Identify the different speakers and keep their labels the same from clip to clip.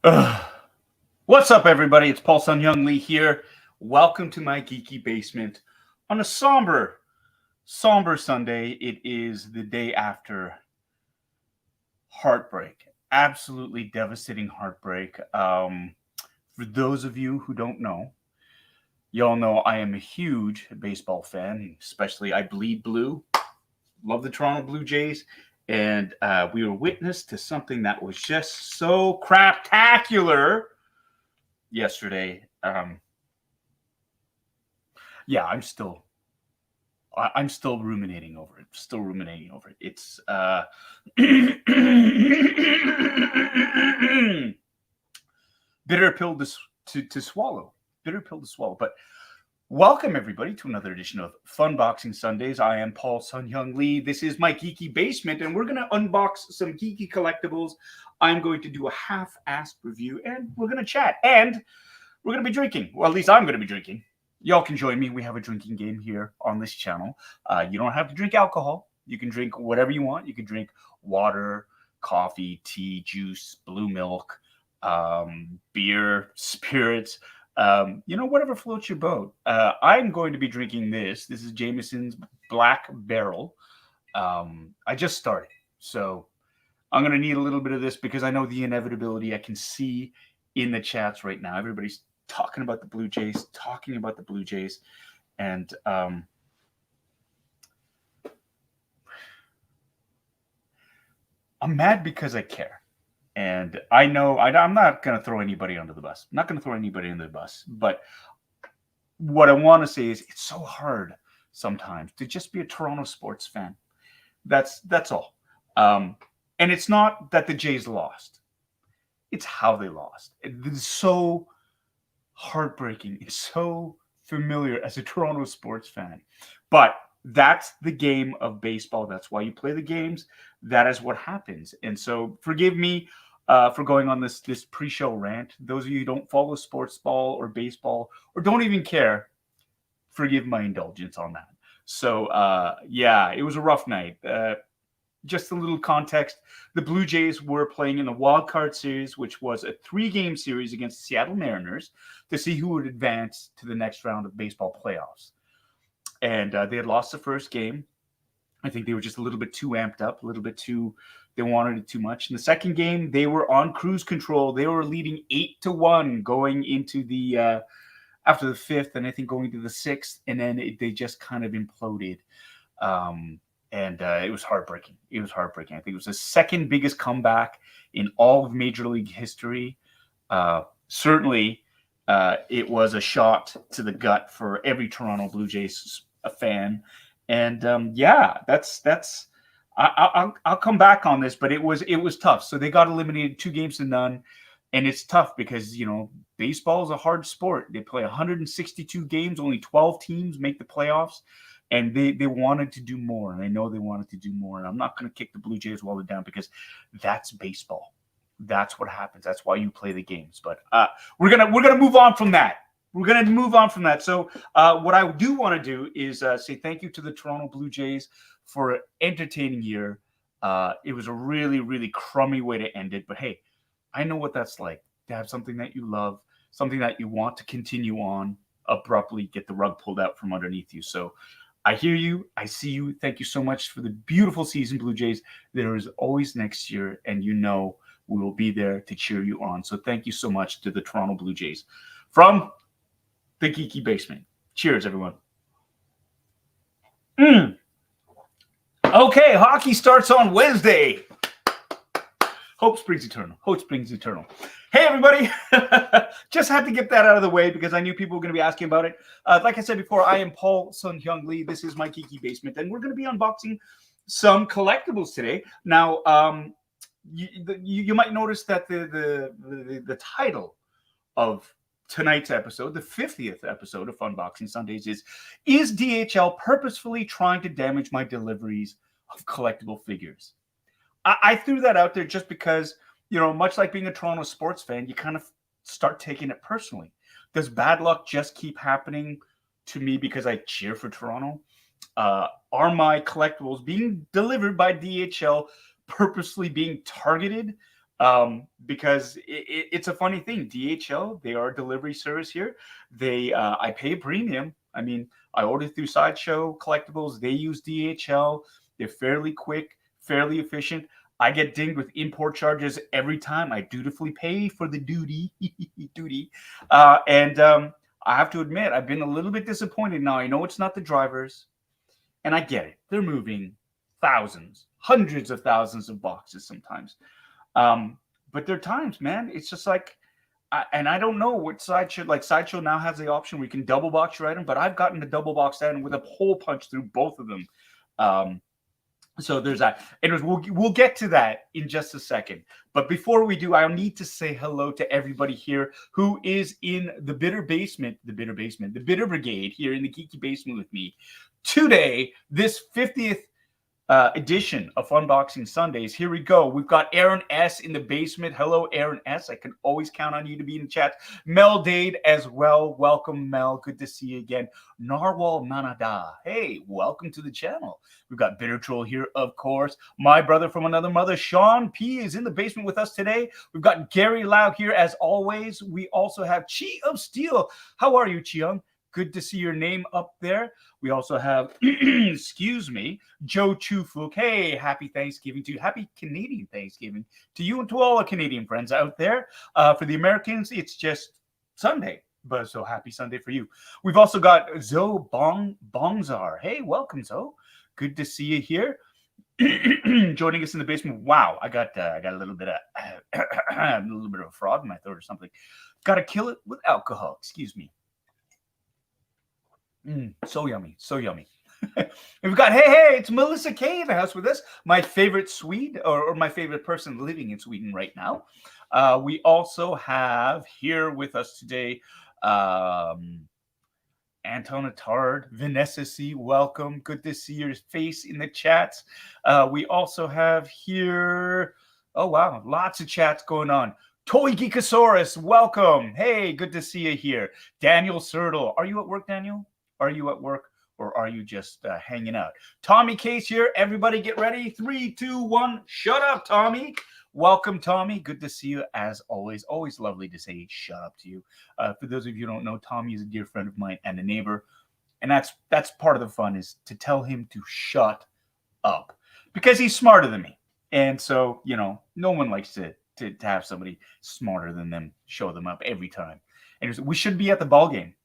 Speaker 1: Ugh. What's up, everybody? It's Paul Sun-Hyung Lee here. Welcome to my geeky basement on a somber Sunday. It is the day after heartbreak, absolutely devastating heartbreak. For those of you who don't know, y'all know I am a huge baseball fan, especially I bleed blue. Love the Toronto Blue Jays. And we were witness to something that was just so craptacular yesterday. Yeah, I'm still ruminating over it. It's bitter pill to swallow. Bitter pill to swallow. But welcome everybody to another edition of FUNBOXING Sundays. I am Paul Sun-Hyung Lee. This is my geeky basement, and we're gonna unbox some geeky collectibles. I'm going to do a half-assed review, and we're gonna chat. And we're going to be drinking. Well, at least I'm going to be drinking. Y'all can join me. We have a drinking game here on this channel. You don't have to drink alcohol. You can drink whatever you want. You can drink water, coffee, tea, juice, blue milk, beer, spirits, whatever floats your boat. I'm going to be drinking this. This is Jameson's Black Barrel. I just started. So I'm going to need a little bit of this because I know the inevitability I can see in the chats right now. Everybody's talking about the Blue Jays, and I'm mad because I care. And I know I'm not going to throw anybody under the bus. I'm not going to throw anybody under the bus. But what I want to say is it's so hard sometimes to just be a Toronto sports fan. That's all. And it's not that the Jays lost. It's how they lost. It's so heartbreaking. It's so familiar as a Toronto sports fan. But that's the game of baseball. That's why you play the games. That is what happens. And so forgive me for going on this pre-show rant. Those of you who don't follow sports ball or baseball or don't even care, forgive my indulgence on that. So, yeah, it was a rough night. Just a little context. The Blue Jays were playing in the Wild Card Series, which was a 3-game series against the Seattle Mariners to see who would advance to the next round of baseball playoffs. And they had lost the first game. I think they were just a little bit too amped up, they wanted it too much. In the second game, they were on cruise control. They were leading 8-1 going into the after the fifth, and I think going to the sixth, and then they just kind of imploded. And it was heartbreaking. I think it was the second biggest comeback in all of Major League history. Certainly, it was a shot to the gut for every Toronto Blue Jays fan. And yeah, that's. I'll come back on this, but it was tough. So they got eliminated 2-0, and it's tough because baseball is a hard sport. They play 162 games. Only 12 teams make the playoffs. And they wanted to do more, and I know they wanted to do more. And I'm not going to kick the Blue Jays while they're down because that's baseball. That's what happens. That's why you play the games. But we're gonna move on from that. So what I do want to do is say thank you to the Toronto Blue Jays for an entertaining year. It was a really, really crummy way to end it. But hey, I know what that's like to have something that you love, something that you want to continue on, abruptly get the rug pulled out from underneath you. So I hear you. I see you. Thank you so much for the beautiful season, Blue Jays. There is always next year, and we will be there to cheer you on. So thank you so much to the Toronto Blue Jays from the Geeky Basement. Cheers, everyone. Okay, hockey starts on Wednesday. Hope springs eternal. Hey, everybody. Just had to get that out of the way because I knew people were going to be asking about it. Like I said before, I am Paul Sun-Hyung Lee. This is my geeky basement, and we're going to be unboxing some collectibles today. Now, you might notice that the title of tonight's episode, the 50th episode of FUNBOXING Sundays, is DHL purposefully trying to damage my deliveries of collectible figures? I threw that out there just because, much like being a Toronto sports fan, you kind of start taking it personally. Does bad luck just keep happening to me because I cheer for Toronto? Are my collectibles being delivered by DHL purposely being targeted Because it's a funny thing. DHL, they are a delivery service here. I pay a premium. I mean, I order through Sideshow Collectibles. They use DHL. They're fairly quick, fairly efficient. I get dinged with import charges every time. I dutifully pay for the duty. And I have to admit, I've been a little bit disappointed. Now, I know it's not the drivers, and I get it. They're moving thousands, hundreds of thousands of boxes sometimes. But there are times, man, it's just like, and I don't know what Sideshow now has the option where you can double box your item, but I've gotten the double box item with a hole punch through both of them. So there's that. Anyways, we'll get to that in just a second. But before we do, I need to say hello to everybody here who is in the Bitter Brigade here in the Geeky Basement with me today, this 50th edition of Unboxing Sundays. Here we go. We've got Aaron S. in the basement. Hello, Aaron S. I can always count on you to be in the chat. Mel Dade as well. Welcome, Mel. Good to see you again. Narwhal Manada. Hey, welcome to the channel. We've got Bitter Troll here, of course. My brother from another mother, Sean P, is in the basement with us today. We've got Gary Lau here as always. We also have Chi of Steel. How are you, Chiung? Good to see your name up there. We also have, excuse me, Joe Chufuk. Hey, happy Thanksgiving to you. Happy Canadian Thanksgiving to you and to all our Canadian friends out there. For the Americans, it's just Sunday, but so happy Sunday for you. We've also got Zoe Bongzar. Hey, welcome, Zoe. Good to see you here. Joining us in the basement. Wow, I got a little bit of a frog in my throat or something. Got to kill it with alcohol. Excuse me. So yummy, so yummy. We've got, hey, it's Melissa Kay in the house with us, my favorite Swede, or my favorite person living in Sweden right now. We also have here with us today, Anton Attard, Vanessa C, welcome. Good to see your face in the chats. We also have here, oh wow, lots of chats going on. Toy Geekosaurus, welcome. Hey, good to see you here. Daniel Sertle, are you at work, Daniel? Are you at work or are you just hanging out? Tommy Case here. Everybody get ready. 3, 2, 1. Shut up, Tommy. Welcome, Tommy. Good to see you as always. Always lovely to say shut up to you. For those of you who don't know, Tommy is a dear friend of mine and a neighbor. And that's part of the fun, is to tell him to shut up because he's smarter than me. And so, you know, no one likes to have somebody smarter than them show them up every time. And we should be at the ball game.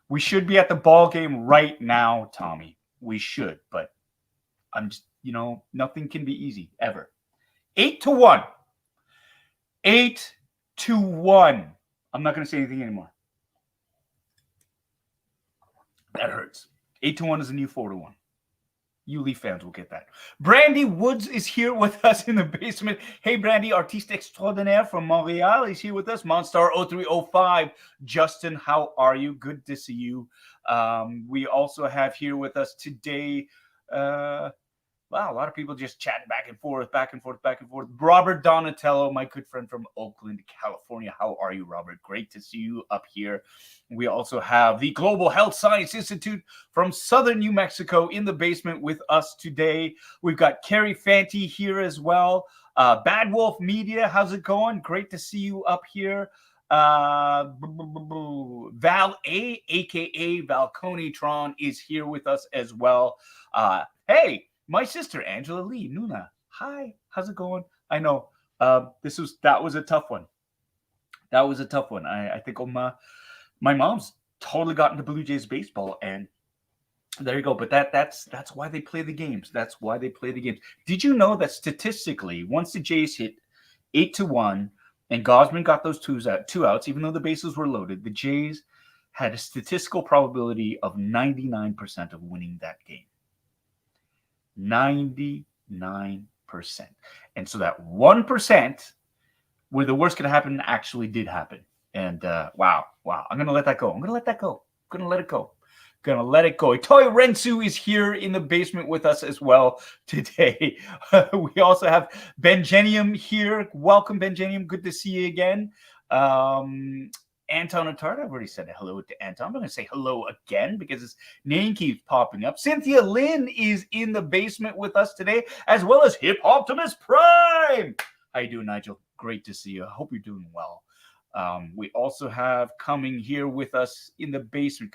Speaker 1: We should be at the ball game right now, Tommy. We should, but I'm just, you know, nothing can be easy ever. 8-1. 8-1. I'm not going to say anything anymore. That hurts. 8-1 is a new 4-1. You Leaf fans will get that. Brandy Woods is here with us in the basement. Hey, Brandy, artiste extraordinaire from Montreal is here with us. Monstar 0305. Justin, how are you? Good to see you. We also have here with us today, wow, a lot of people just chatting back and forth. Robert Donatello, my good friend from Oakland, California. How are you, Robert? Great to see you up here. We also have the Global Health Science Institute from Southern New Mexico in the basement with us today. We've got Carrie Fanti here as well. Bad Wolf Media, how's it going? Great to see you up here. Val A, aka Valconi Tron, is here with us as well. Hey, my sister Angela Lee Nuna. Hi, how's it going? I know that was a tough one. I think my mom's totally got into Blue Jays baseball, and there you go. But that's why they play the games. Did you know that statistically, once the Jays hit 8-1 and Gosman got those two outs, even though the bases were loaded, the Jays had a statistical probability of 99% of winning that game. 99%. And so that 1% where the worst could happen actually did happen. And wow. I'm going to let that go. Gonna let it go. Toy Rensu is here in the basement with us as well today. We also have Benjenium here. Welcome, Benjenium. Good to see you again. Anton Attard, I've already said hello to Anton. I'm going to say hello again because his name keeps popping up. Cynthia Lynn is in the basement with us today, as well as Hip Optimus Prime. How you doing, Nigel? Great to see you. I hope you're doing well. We also have coming here with us in the basement.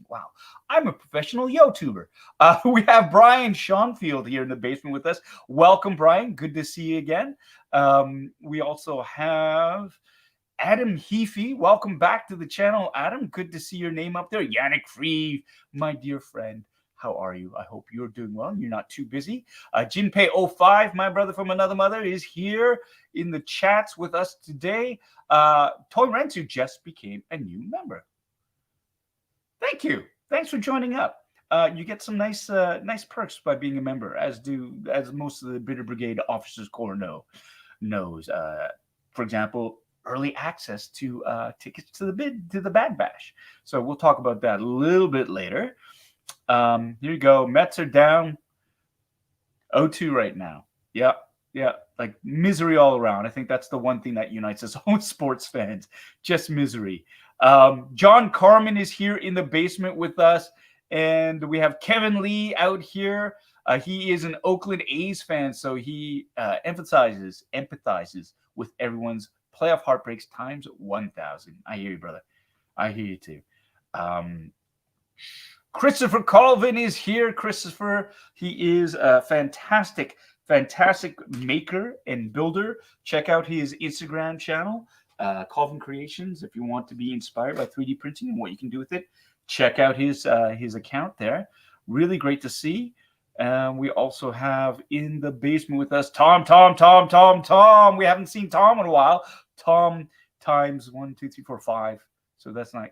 Speaker 1: Wow, I'm a professional YouTuber. We have Brian Schoenfield here in the basement with us. Welcome, Brian. Good to see you again. We also have Adam Heafy. Welcome back to the channel, Adam. Good to see your name up there. Yannick Free, my dear friend. How are you? I hope you're doing well and you're not too busy. Jinpei05, my brother from another mother, is here in the chats with us today. Toy Rensu just became a new member. Thank you. Thanks for joining up. You get some nice perks by being a member, as most of the Bitter Brigade Officers Corps knows. For example, early access to tickets to the Bad Bash. So we'll talk about that a little bit later. Here you go. Mets are down 0-2 right now. Yeah. Like misery all around. I think that's the one thing that unites us all sports fans. Just misery. John Carmen is here in the basement with us. And we have Kevin Lee out here. He is an Oakland A's fan, so he empathizes with everyone's playoff heartbreaks times 1,000. I hear you, brother. I hear you too. Christopher Colvin is here. Christopher, he is a fantastic maker and builder. Check out his Instagram channel, Colvin Creations, if you want to be inspired by 3D printing and what you can do with it. Check out his account there. Really great to see. We also have in the basement with us Tom. We haven't seen Tom in a while. Tom times 1, 2, 3, 4, 5. So that's not,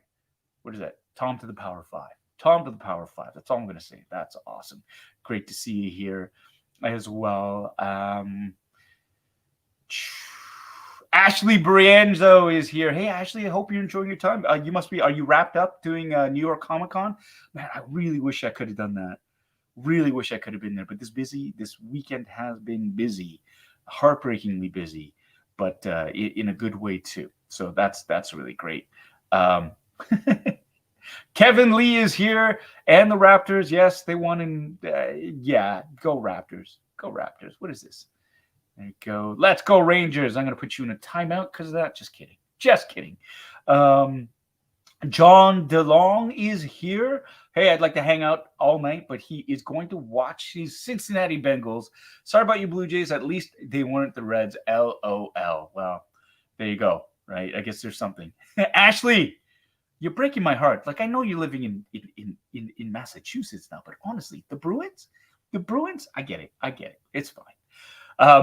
Speaker 1: what is that? Tom to the power 5. Tom to the power 5. That's all I'm going to say. That's awesome. Great to see you here as well. Ashley Brienzo is here. Hey, Ashley, I hope you're enjoying your time. Are you wrapped up doing New York Comic Con? Man, I really wish I could have done that. Really wish I could have been there. But this weekend has been busy, heartbreakingly busy, but in a good way too. So that's really great. Kevin Lee is here, and the Raptors. Yes, they won. And go Raptors. Go Raptors. What is this? There you go. Let's go Rangers. I'm going to put you in a timeout because of that. Just kidding. John DeLong is here. Hey, I'd like to hang out all night, but he is going to watch his Cincinnati Bengals. Sorry about you, Blue Jays. At least they weren't the Reds. LOL. Well, there you go. Right? I guess there's something. Ashley, you're breaking my heart. Like, I know you're living in Massachusetts now, but honestly, the Bruins, I get it. It's fine.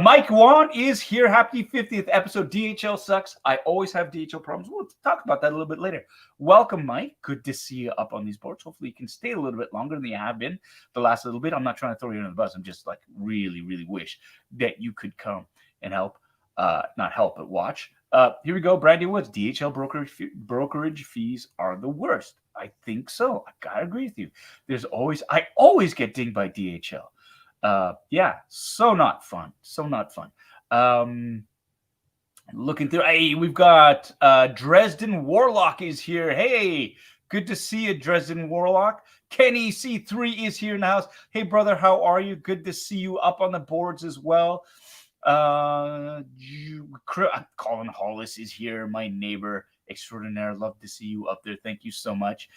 Speaker 1: Mike Wan is here. Happy 50th episode. DHL sucks. I always have DHL problems. We'll talk about that a little bit later. Welcome, Mike. Good to see you up on these boards. Hopefully you can stay a little bit longer than you have been the last little bit. I'm not trying to throw you under the bus. I'm just like really, really wish that you could come and help. Not help, but watch. Here we go. Brandy Woods. DHL brokerage fees are the worst. I think so. I gotta agree with you. I always get dinged by DHL. So not fun. Looking through. Hey, we've got Dresden Warlock is here. Hey, good to see you, Dresden Warlock. Kenny C3 is here in the house. Hey, brother, how are you? Good to see you up on the boards as well. Colin Hollis is here, my neighbor extraordinaire. Love to see you up there. Thank you so much.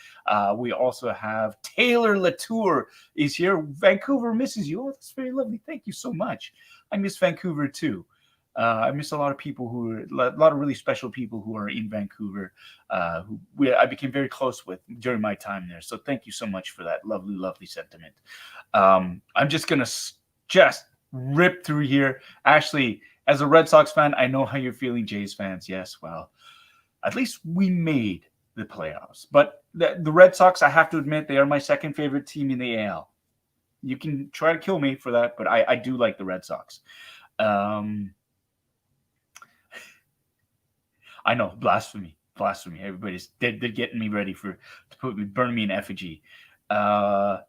Speaker 1: We also have Taylor Latour is here. Vancouver misses you. Oh, that's very lovely. Thank you so much. I miss Vancouver too. I miss a lot of people a lot of really special people who are in Vancouver, I became very close with during my time there. So thank you so much for that lovely, lovely sentiment. I'm just going to rip through here. Ashley, as a Red Sox fan, I know how you're feeling. Jays fans, yes, well, at least we made the playoffs. But the Red Sox, I have to admit, they are my second favorite team in the AL. You can try to kill me for that, but I do like the Red Sox. I know, blasphemy. Everybody's they're getting me ready to burn me in effigy. Wow.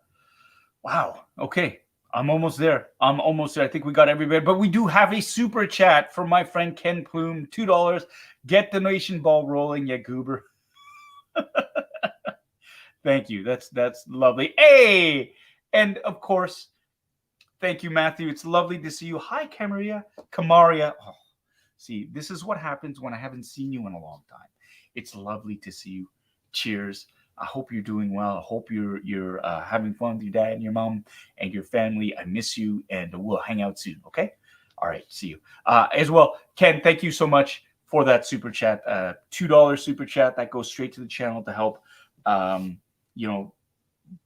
Speaker 1: Okay. I'm almost there. I think we got everybody, but we do have a super chat from my friend Ken Plume, $2. Get the nation ball rolling, ya goober. Thank you. That's lovely. Hey, and of course, Thank you, Matthew. It's lovely to see you. Hi, Kamaria. Oh, see, this is what happens when I haven't seen you in a long time. It's lovely to see you. Cheers. I hope you're doing well. I hope you're having fun with your dad and your mom and your family. I miss you, and we'll hang out soon. Okay. All right. See you. As well, Ken. Thank you so much for that super chat. $2 super chat that goes straight to the channel to help. You know,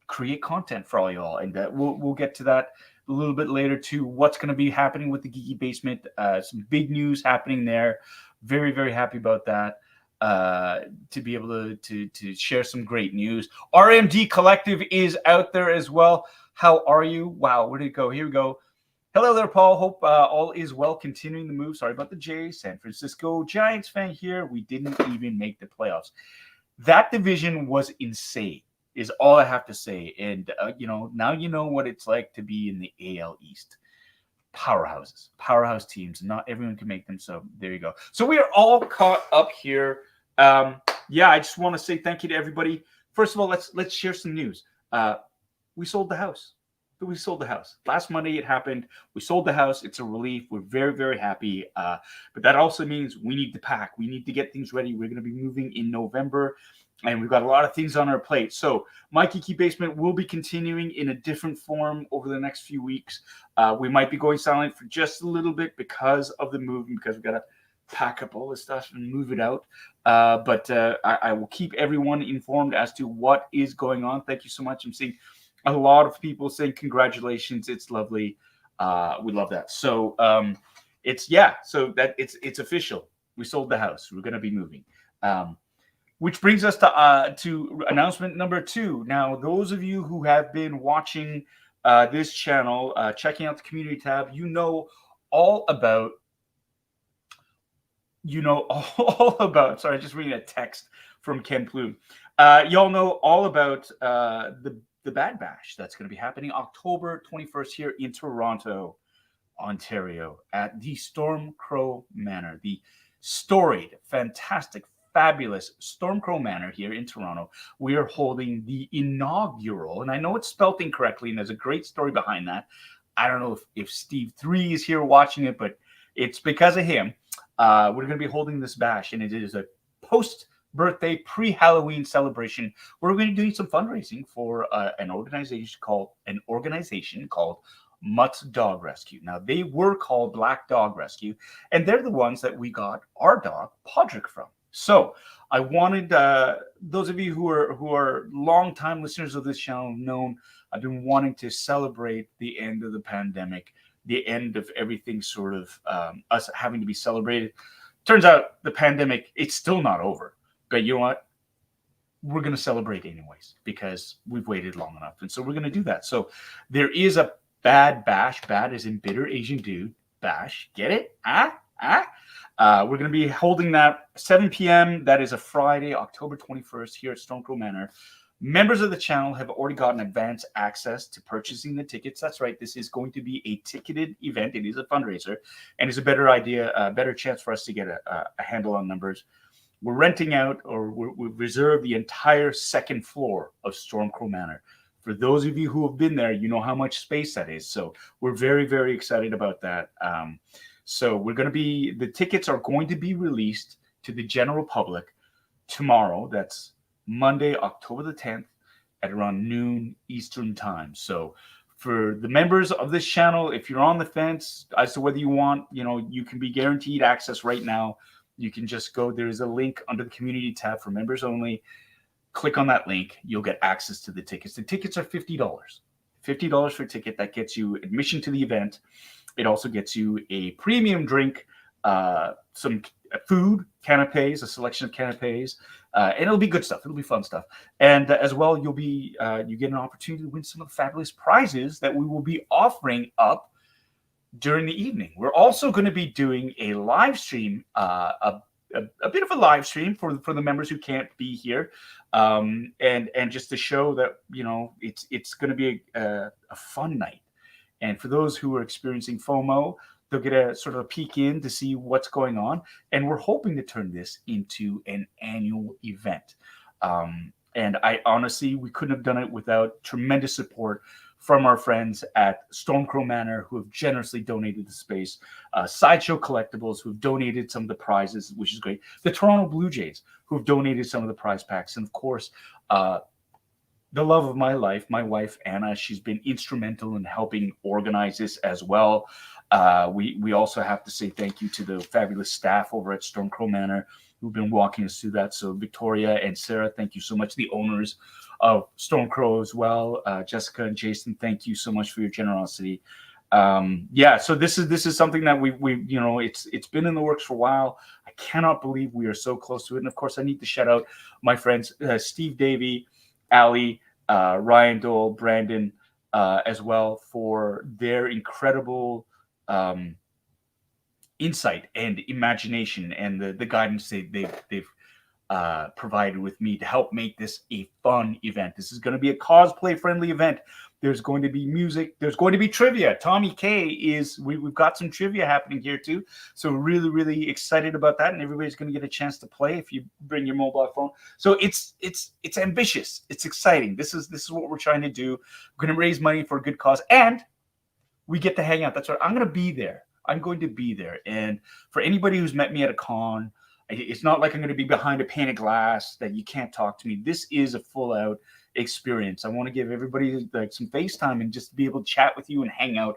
Speaker 1: create content for all y'all, and we'll get to that a little bit later to what's going to be happening with the Geeky Basement. Some big news happening there. Very, very happy about that. To be able to share some great news. RMD Collective is out there as well. How are you? Wow, where did it go? Here we go. Hello there, Paul. Hope all is well. Continuing the move. Sorry about the Jays. San Francisco Giants fan here. We didn't even make the playoffs. That division was insane, is all I have to say. And, now you know what it's like to be in the AL East. Powerhouse teams. Not everyone can make them. So there you go. So we are all caught up here. I just want to say thank you to everybody. First of all, let's share some news. We sold the house. Last Monday it happened. We sold the house. It's a relief. We're very, very happy. But that also means we need to pack. We need to get things ready. We're going to be moving in November, and we've got a lot of things on our plate. So my Geeky Basement will be continuing in a different form over the next few weeks. We might be going silent for just a little bit because of the move, because we've got to pack up all this stuff and move it out. But I will keep everyone informed as to what is going on. Thank you so much. I'm seeing a lot of people saying congratulations. It's lovely. We love that. So it's official. We sold the house. We're going to be moving. Which brings us to announcement number 2. Now, those of you who have been watching this channel, checking out the community tab, you know all about. Sorry, just reading a text from Ken Plume. Y'all know all about the Bad Bash that's going to be happening October 21st here in Toronto, Ontario, at the Storm Crow Manor, the storied, fantastic, fabulous Storm Crow Manor here in Toronto. We are holding the Inogural, and I know it's spelled incorrectly, and there's a great story behind that. I don't know if Steve 3 is here watching it, but it's because of him. We're going to be holding this bash, and it is a post-birthday, pre-Halloween celebration where we're going to be doing some fundraising for an organization called Mutt's Dog Rescue. Now, they were called Black Dog Rescue, and they're the ones that we got our dog, Podrick, from. So I wanted those of you who are longtime listeners of this channel known I've been wanting to celebrate the end of the pandemic, the end of everything sort of us having to be celebrated. Turns out the pandemic, it's still not over. But you know what? We're going to celebrate anyways because we've waited long enough. And so we're going to do that. So there is a Bad Bash. Bad as in bitter Asian dude. Bash. Get it? We're going to be holding that 7 p.m. That is a Friday, October 21st here at Storm Crow Manor. Members of the channel have already gotten advance access to purchasing the tickets. That's right. This is going to be a ticketed event. It is a fundraiser, and it's a better chance for us to get a handle on numbers. We're renting out, or we've reserved the entire second floor of Storm Crow Manor. For those of you who have been there, you know how much space that is. So we're very, very excited about that. So the tickets are going to be released to the general public tomorrow. That's Monday, October the 10th at around noon Eastern time. So for the members of this channel, if you're on the fence as to whether you want, you can be guaranteed access right now. You can just go, there's a link under the community tab for members only. Click on that link. You'll get access to the tickets. The tickets are $50. $50 for a ticket. That gets you admission to the event. It also gets you a premium drink, some food, canapes, a selection of canapes, and it'll be good stuff. It'll be fun stuff. And as well, you get an opportunity to win some of the fabulous prizes that we will be offering up during the evening. We're also going to be doing a live stream, a bit of a live stream for the members who can't be here, and just to show that it's going to be a fun night. And for those who are experiencing FOMO, they'll get a sort of a peek in to see what's going on. And we're hoping to turn this into an annual event. And I honestly, we couldn't have done it without tremendous support from our friends at Storm Crow Manor, who have generously donated the space. Sideshow Collectibles, who have donated some of the prizes, which is great. The Toronto Blue Jays, who have donated some of the prize packs. And of course, the love of my life, my wife, Anna, she's been instrumental in helping organize this as well. We also have to say thank you to the fabulous staff over at Storm Crow Manor who've been walking us through that. So Victoria and Sarah, thank you so much. The owners of Storm Crow as well, Jessica and Jason, thank you so much for your generosity. So this is something that we it's been in the works for a while. I cannot believe we are so close to it. And of course, I need to shout out my friends Steve Davey, Ali, Ryan Dole, Brandon, as well, for their incredible insight and imagination and the guidance they've provided with me to help make this a fun event. This is going to be a cosplay-friendly event. There's going to be music. There's going to be trivia. Tommy K we've got some trivia happening here too. So really, really excited about that. And everybody's going to get a chance to play if you bring your mobile phone. So it's ambitious. It's exciting. This is what we're trying to do. We're going to raise money for a good cause, and we get to hang out. That's right. I'm going to be there. I'm going to be there. And for anybody who's met me at a con, it's not like I'm going to be behind a pane of glass that you can't talk to me. This is a full out experience. I want to give everybody like some FaceTime and just be able to chat with you and hang out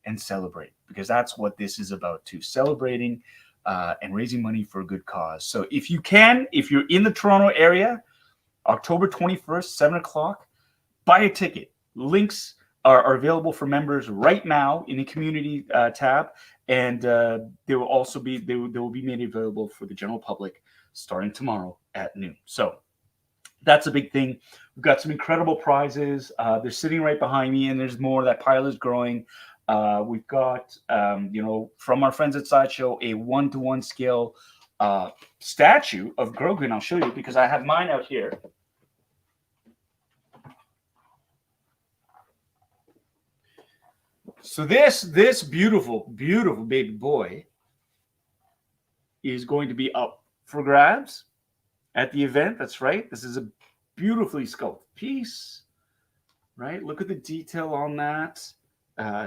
Speaker 1: and celebrate, because that's what this is about too, celebrating and raising money for a good cause. So if you're in the Toronto area, October 21st, 7 o'clock, buy a ticket. Links are available for members right now in the community tab, and they will be made available for the general public starting tomorrow at noon. So that's a big thing. We've got some incredible prizes. They're sitting right behind me, and there's more. That pile is growing. We've got from our friends at Sideshow a 1-to-1 scale statue of Grogu, and I'll show you because I have mine out here. So this beautiful baby boy is going to be up for grabs at the event. That's right. This is a beautifully sculpted piece, right? Look at the detail on that.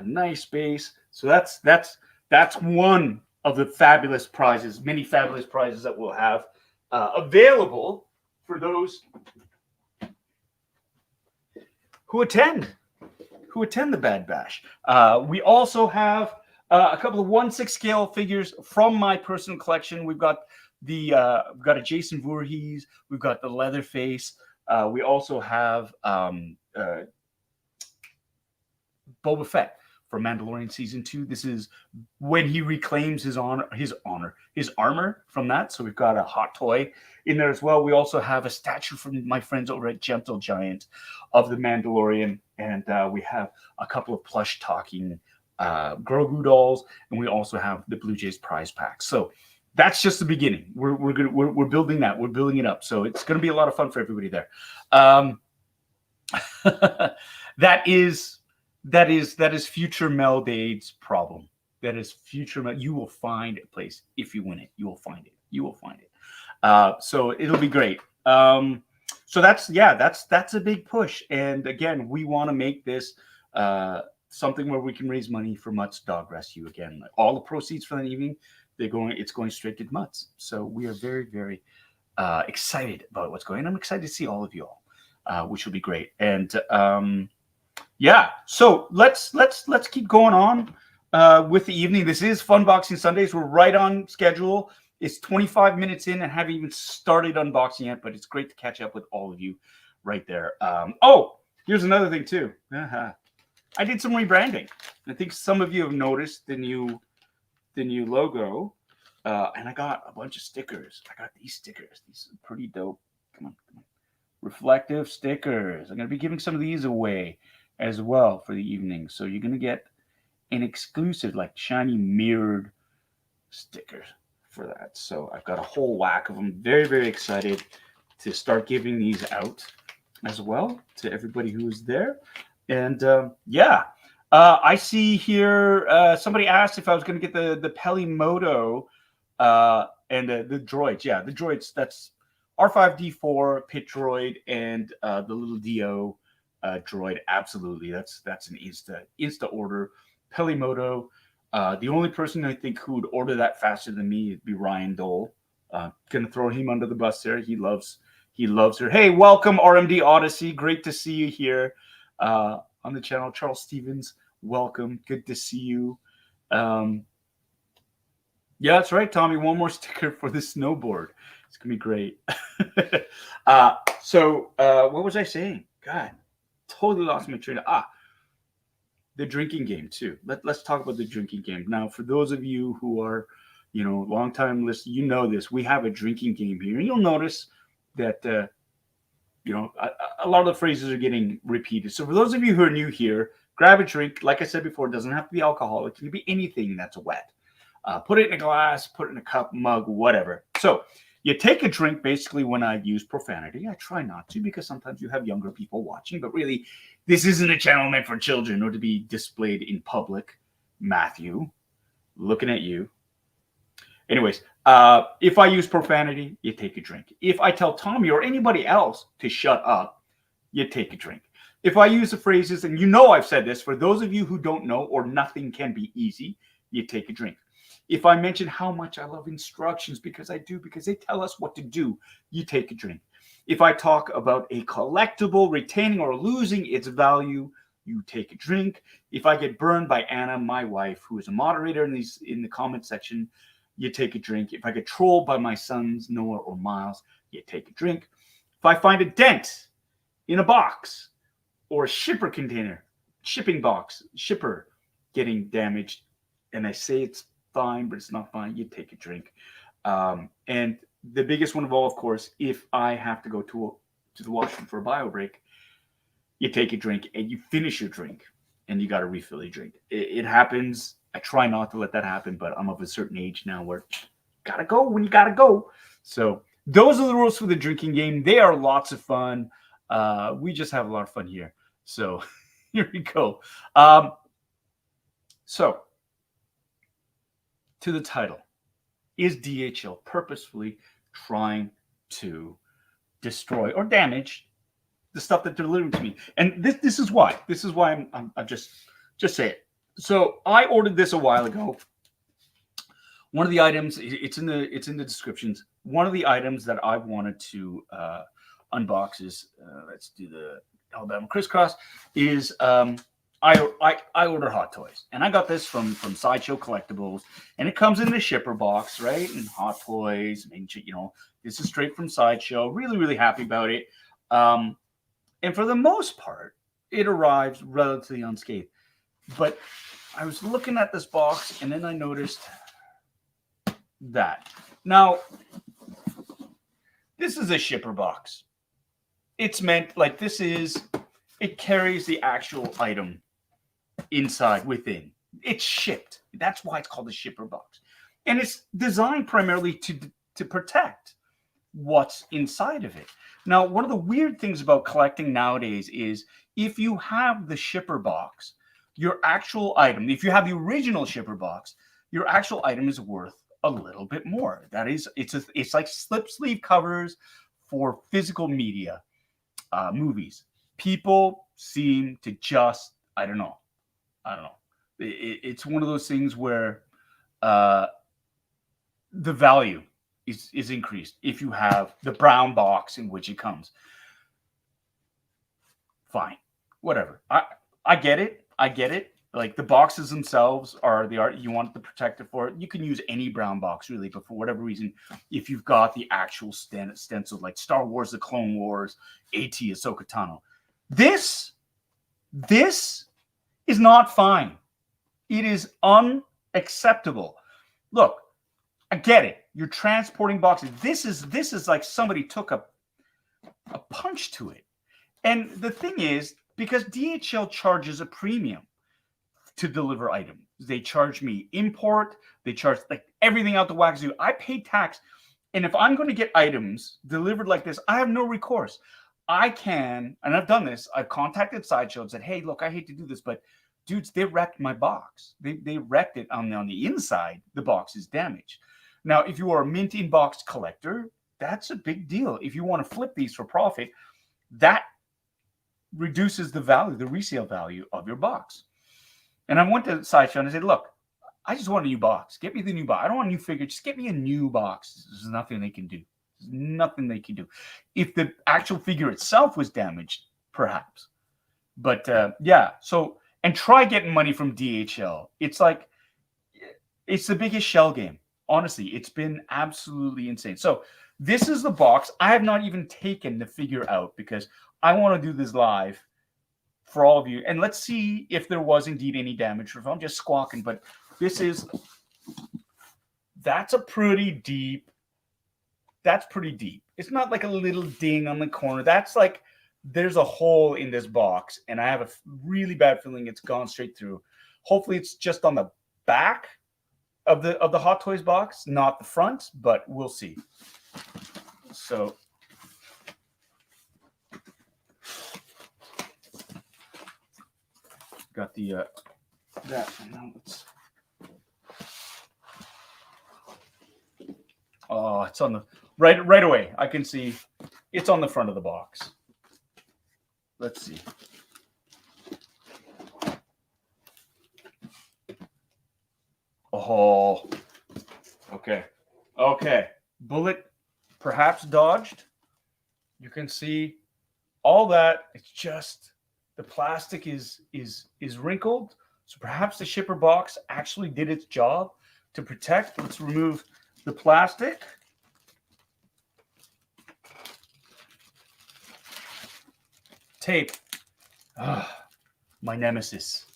Speaker 1: Nice base. So that's one of the fabulous prizes, many fabulous prizes that we'll have available for those who attend the Bad Bash. We also have a couple of 1/6 scale figures from my personal collection. We've got we've got a Jason Voorhees. We've got the Leatherface. We also have Boba Fett from Mandalorian Season 2. This is when he reclaims his armor from that. So we've got a hot toy in there as well. We also have a statue from my friends over at Gentle Giant of the Mandalorian, and we have a couple of plush talking Grogu dolls, and we also have the Blue Jays prize pack. So that's just the beginning. We're building that. We're building it up. So it's going to be a lot of fun for everybody there. That is future Meldade's problem. That is future. You will find a place if you win it. You will find it. You will find it. So it'll be great. So that's a big push. And again, we want to make this something where we can raise money for Mutt's Dog Rescue. Again, all the proceeds for that evening, it's going straight to Mutt's. So we are very, very excited about what's going on. I'm excited to see all of you all, which will be great. And so let's keep going on with the evening. This is FUNBOXING Sundays. We're right on schedule. It's 25 minutes in and haven't even started unboxing yet, but it's great to catch up with all of you right there. Here's another thing too. I did some rebranding. I think some of you have noticed the new logo, and I got a bunch of stickers. I got these stickers. These are pretty dope. Come on. Reflective stickers. I'm going to be giving some of these away as well for the evening. So you're going to get an exclusive, like shiny mirrored stickers for that. So I've got a whole whack of them. Very, very excited to start giving these out as well to everybody who's there. And I see here somebody asked if I was going to get the Pelimoto and the droids. Yeah, the droids. That's R5D4, Pit Droid, and the little Dio droid. Absolutely, that's an insta order. Pelimoto. The only person I think who would order that faster than me would be Ryan Dole. Gonna throw him under the bus there. He loves her. Hey, welcome RMD Odyssey. Great to see you here on the channel. Charles Stevens, welcome. Good to see you. Yeah, that's right, Tommy. One more sticker for the snowboard. It's gonna be great. So what was I saying? God, totally lost my train of the drinking game too. Let's talk about the drinking game. Now, for those of you who are, long time listeners, you know this. We have a drinking game here, and you'll notice that a lot of the phrases are getting repeated. So for those of you who are new here, grab a drink. Like I said before, it doesn't have to be alcohol. It can be anything that's wet. Put it in a glass, put it in a cup, mug, whatever. So you take a drink. Basically, when I use profanity, I try not to, because sometimes you have younger people watching, but really, this isn't a channel meant for children or to be displayed in public. Matthew, looking at you. Anyways, if I use profanity, you take a drink. If I tell Tommy or anybody else to shut up, you take a drink. If I use the phrases, and I've said this, for those of you who don't know, or nothing can be easy, you take a drink. If I mention how much I love instructions, because I do, because they tell us what to do, you take a drink. If I talk about a collectible retaining or losing its value, you take a drink. If I get burned by Anna, my wife, who is a moderator in the comment section, you take a drink. If I get trolled by my sons, Noah or Miles, you take a drink. If I find a dent in a box or a shipper container, shipping box, shipper getting damaged, and I say it's fine, but it's not fine, you take a drink. And the biggest one of all, of course, if I have to go to the washroom for a bio break, you take a drink and you finish your drink and you got to refill your drink. It happens. I try not to let that happen, but I'm of a certain age now where gotta go when you gotta go. So those are the rules for the drinking game. They are lots of fun. We just have a lot of fun here. So here we go. So to the title, is DHL purposefully trying to destroy or damage the stuff that they're delivering to me? And this is why. This is why I'm just say it. So I ordered this a while ago. One of the items, it's in the descriptions. One of the items that I wanted to unbox is let's do the Alabama crisscross. Is I order Hot Toys, and I got this from Sideshow Collectibles, and it comes in the shipper box, right? And Hot Toys, and this is straight from Sideshow. Really, really happy about it. And for the most part, it arrives relatively unscathed. But I was looking at this box, and then I noticed that. Now, this is a shipper box. It's meant like it carries the actual item inside, within. It's shipped. That's why it's called a shipper box. And it's designed primarily to protect what's inside of it. Now, one of the weird things about collecting nowadays is if you have the shipper box, your actual item, if you have the original shipper box, your actual item is worth a little bit more. That is, it's like slip sleeve covers for physical media, movies. People seem to just, I don't know. It's one of those things where the value is increased if you have the brown box in which it comes. Fine, whatever. I get it. Like the boxes themselves are the art. You want to protect it for it. You can use any brown box really, but for whatever reason, if you've got the actual stencil like Star Wars, The Clone Wars, AT, Ahsoka, Tano, this is not fine. It is unacceptable. Look, I get it. You're transporting boxes. This is like somebody took a punch to it. And the thing is, because DHL charges a premium to deliver items, they charge me import, they charge like everything out the wazoo. I pay tax. And if I'm going to get items delivered like this, I have no recourse. I can, and I've done this, I've contacted Sideshow and said, hey, look, I hate to do this, but dudes, they wrecked my box. They wrecked it on the inside. The box is damaged. Now, if you are a mint in box collector, that's a big deal. If you want to flip these for profit, that reduces the value, the resale value of your box. And I went to Sideshow and I said, look, I just want a new box. Get me the new box. I don't want a new figure. Just get me a new box. There's nothing they can do. There's nothing they can do. If the actual figure itself was damaged, perhaps. But yeah, so, and try getting money from DHL. It's like, it's the biggest shell game. Honestly, it's been absolutely insane. So this is the box. I have not even taken the figure out because I want to do this live for all of you. And let's see if there was indeed any damage, or if I'm just squawking. But this is, that's pretty deep. It's not like a little ding on the corner. That's like, there's a hole in this box, and I have a really bad feeling it's gone straight through. Hopefully it's just on the back of the Hot Toys box, not the front, but we'll see. So got the that. Now let's. Oh, it's on the right away. I can see it's on the front of the box. Let's see. Oh, okay. Okay. Bullet perhaps dodged. You can see all that. It's just the plastic is wrinkled. So perhaps the shipper box actually did its job to protect. Let's remove the plastic. Tape. My nemesis.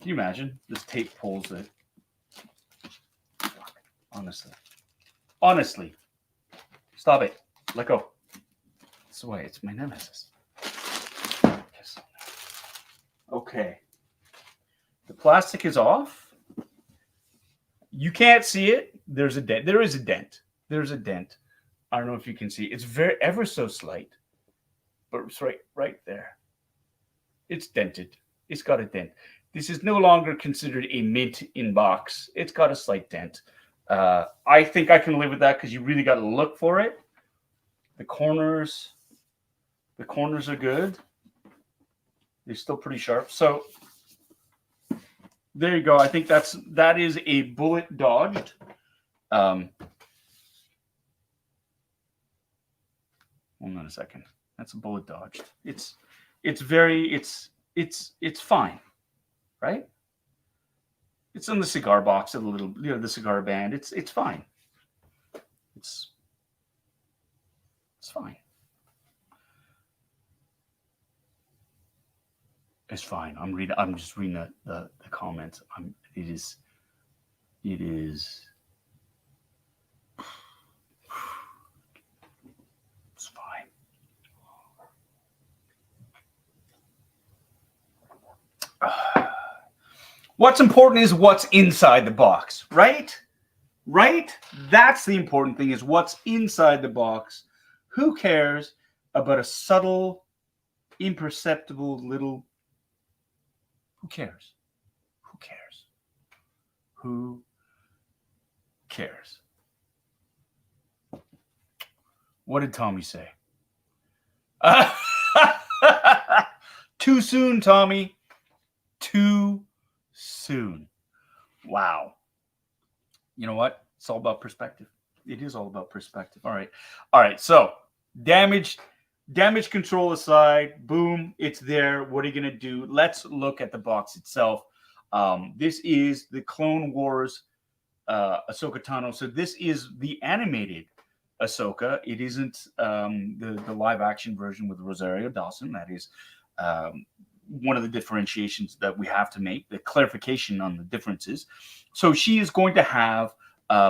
Speaker 1: Can you imagine? This tape pulls it. Honestly. Stop it. Let go. This way. It's my nemesis. Okay. The plastic is off. You can't see it. There's a dent. There is a dent. There's a dent. I don't know if you can see. It's very ever so slight. But it's right there. It's dented. It's got a dent. This is no longer considered a mint in box. It's got a slight dent. I think I can live with that because you really got to look for it. The corners are good. They're still pretty sharp. So there you go. I think that is a bullet dodged. Hold on a second. That's a bullet dodged. It's fine, right? It's in the cigar box of the little, the cigar band. It's fine. It's fine. It's fine. I'm just reading the comments. It is. It's fine. What's important is what's inside the box, right? Right? That's the important thing, is what's inside the box. Who cares about a subtle, imperceptible little... Who cares? Who cares? Who cares? What did Tommy say? Too soon, Tommy. Too soon. Wow. You know what? It's all about perspective. It is all about perspective. All right. So damage control aside, boom, it's there. What are you going to do? Let's look at the box itself. This is the Clone Wars Ahsoka Tano. So this is the animated Ahsoka. It isn't the live action version with Rosario Dawson. That is one of the differentiations that we have to make, the clarification on the differences. So she is going to have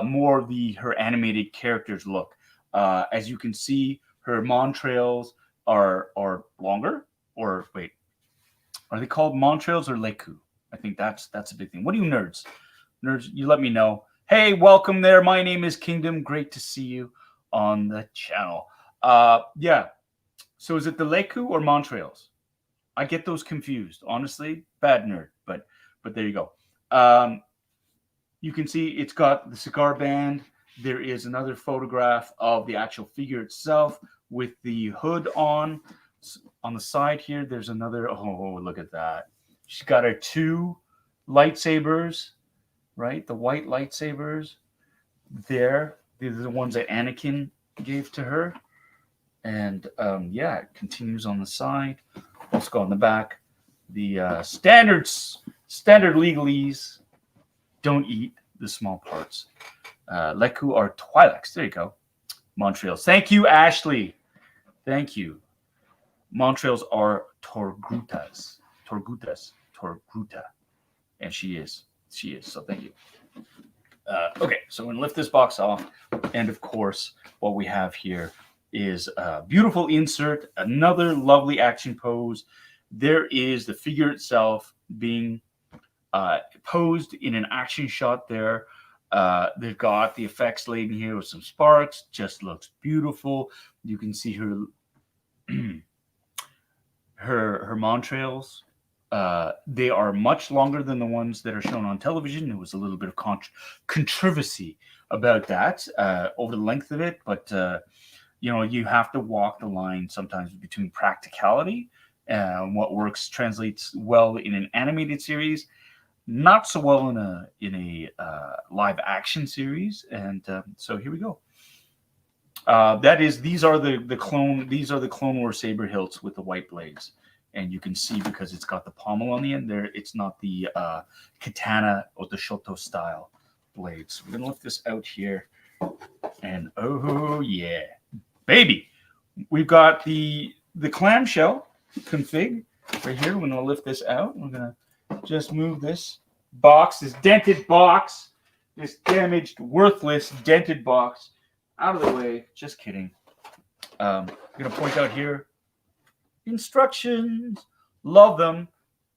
Speaker 1: more of her animated characters look. As you can see, her montrails are longer. Or wait, are they called montrails or leku? I think that's a big thing. What do you nerds? Nerds, you let me know. Hey, welcome there. My name is Kingdom. Great to see you on the channel. Yeah. So is it the Leku or Montreals? I get those confused. Honestly, bad nerd, but there you go. You can see it's got the cigar band. There is another photograph of the actual figure itself with the hood on. On the side here, there's another. Oh, look at that. She's got her 2 lightsabers, right? The white lightsabers there. These are the ones that Anakin gave to her. And yeah, it continues on the side. Let's go on the back. The standard legalese: don't eat the small parts. Leku are Twi'leks. There you go. Montreals. Thank you, Ashley. Thank you. Montreals are Torgutas. Torguta. And she is. So thank you. Okay, so I'm going to lift this box off. And of course, what we have here is a beautiful insert, another lovely action pose. There is the figure itself being posed in an action shot there. They've got the effects laid in here with some sparks. Just looks beautiful. You can see her her Montreals. They are much longer than the ones that are shown on television. There was a little bit of controversy about that over the length of it, but you know, you have to walk the line sometimes between practicality and what translates well in an animated series, not so well in a live action series. And so here we go. These are the Clone Wars saber hilts with the white blades. And you can see, because it's got the pommel on the end there, it's not the katana or the Shoto style blades. We're gonna lift this out here, and oh yeah, baby, we've got the clamshell config right here. We're gonna lift this out. We're gonna just move this box, this dented box, this damaged, worthless, dented box out of the way. Just kidding. I'm gonna point out here. Instructions, love them.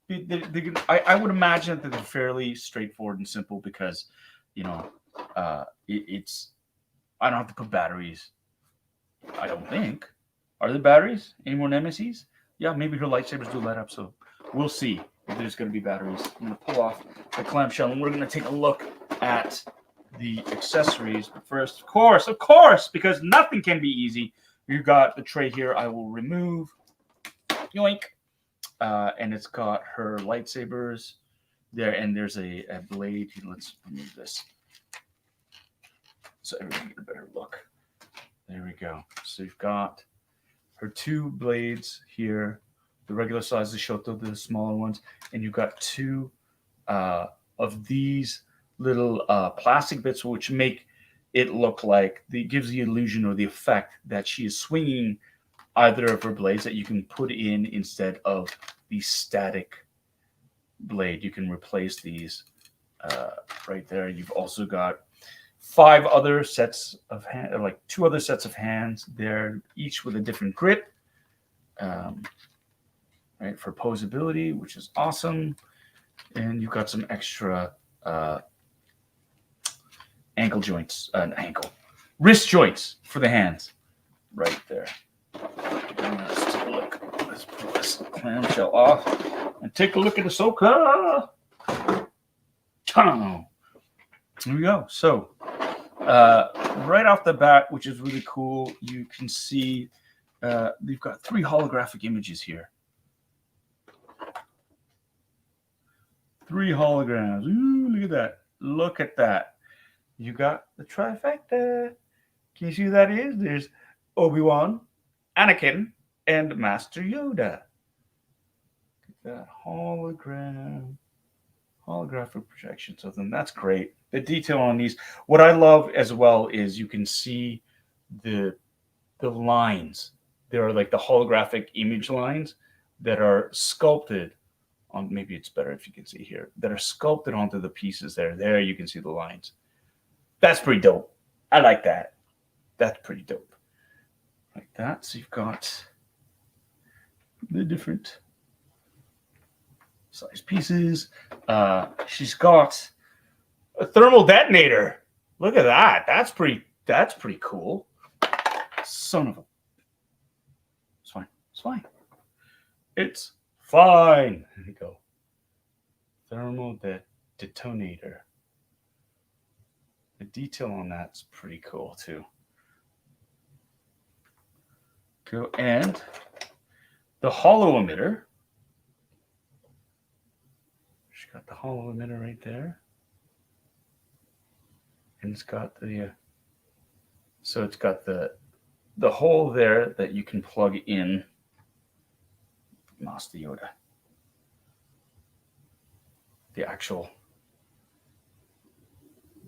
Speaker 1: I would imagine that they're fairly straightforward and simple, because, you know, it's. I don't have to put batteries. I don't think. Are there batteries? Any more nemesis? Yeah, maybe her lightsabers do light up, so we'll see if there's going to be batteries. I'm going to pull off the clamshell, and we're going to take a look at the accessories. But first, of course, because nothing can be easy, you've got the tray here. I will remove. Yoink. And it's got her lightsabers there, and there's a blade. Let's remove this so everyone get a better look. There we go. So you've got her 2 blades here, the regular size, the Shoto, the smaller ones, and you've got 2 of these little plastic bits, which make it look like gives the illusion or the effect that she is swinging either of her blades, that you can put in instead of the static blade. You can replace these right there. You've also got 5 other sets of hands, or like 2 other sets of hands there, each with a different grip, right, for posability, which is awesome. And you've got some extra wrist joints for the hands right there. Let's take a look. Let's pull this clamshell off and take a look at Ahsoka. Tano. Here we go. So, right off the bat, which is really cool, you can see you've got 3 holographic images here. 3 holograms. Ooh, look at that. Look at that. You got the trifecta. Can you see who that is? There's Obi-Wan, Anakin, and Master Yoda. That holographic projection. So then that's great. The detail on these. What I love as well is you can see the lines. There are like the holographic image lines that are sculpted on. Maybe it's better if you can see here. That are sculpted onto the pieces there. There you can see the lines. That's pretty dope. I like that. That's pretty dope. Like that. So you've got the different size pieces. She's got a thermal detonator. Look at that. That's pretty cool. Son of a. It's fine. It's fine. It's fine. There you go. Thermal detonator. The detail on that's pretty cool too. Go and the hollow emitter. She's got the hollow emitter right there. And it's got the so it's got the hole there that you can plug in Master Yoda. The actual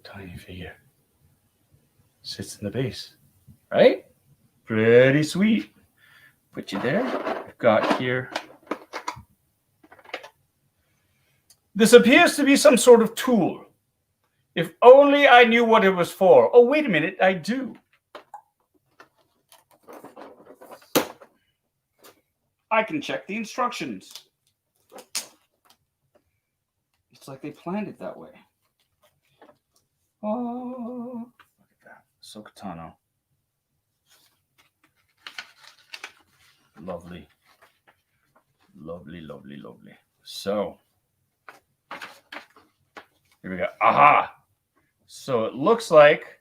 Speaker 1: tiny figure sits in the base, right? Pretty sweet. Put you there. I've got here. This appears to be some sort of tool. If only I knew what it was for. Oh, wait a minute, I do. I can check the instructions. It's like they planned it that way. Oh, look at that. Ahsoka Tano. Lovely. Lovely, lovely, lovely. So, here we go. Aha! So it looks like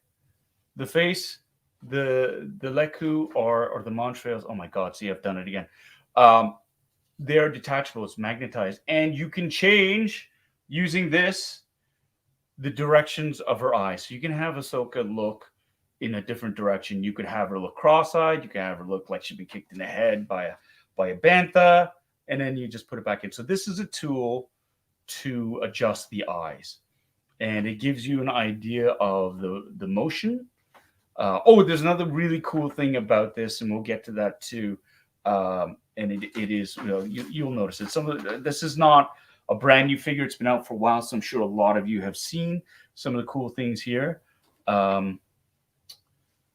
Speaker 1: the face, the Leku or the Montrails. Oh my God! See, I've done it again. They're detachable. It's magnetized, and you can change using this the directions of her eyes. So you can have Ahsoka look in a different direction. You could have her look cross-eyed. You can have her look like she'd been kicked in the head by a bantha, and then you just put it back in. So this is a tool to adjust the eyes, and it gives you an idea of the motion. There's another really cool thing about this, and we'll get to that too. And it is, you'll notice it. This is not a brand new figure. It's been out for a while, so I'm sure a lot of you have seen some of the cool things here. How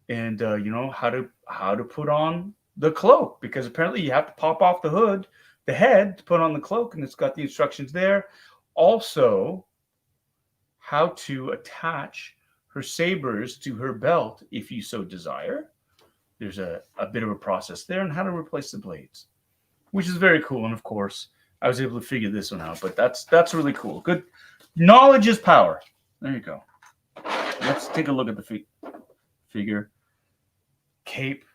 Speaker 1: to put on the cloak, because apparently you have to pop off the head to put on the cloak, and it's got the instructions there. Also, how to attach her sabers to her belt if you so desire. There's a bit of a process there, and how to replace the blades, which is very cool. And of course, I was able to figure this one out, but that's really cool. Good. Knowledge is power. There you go. Let's take a look at the figure. Cape.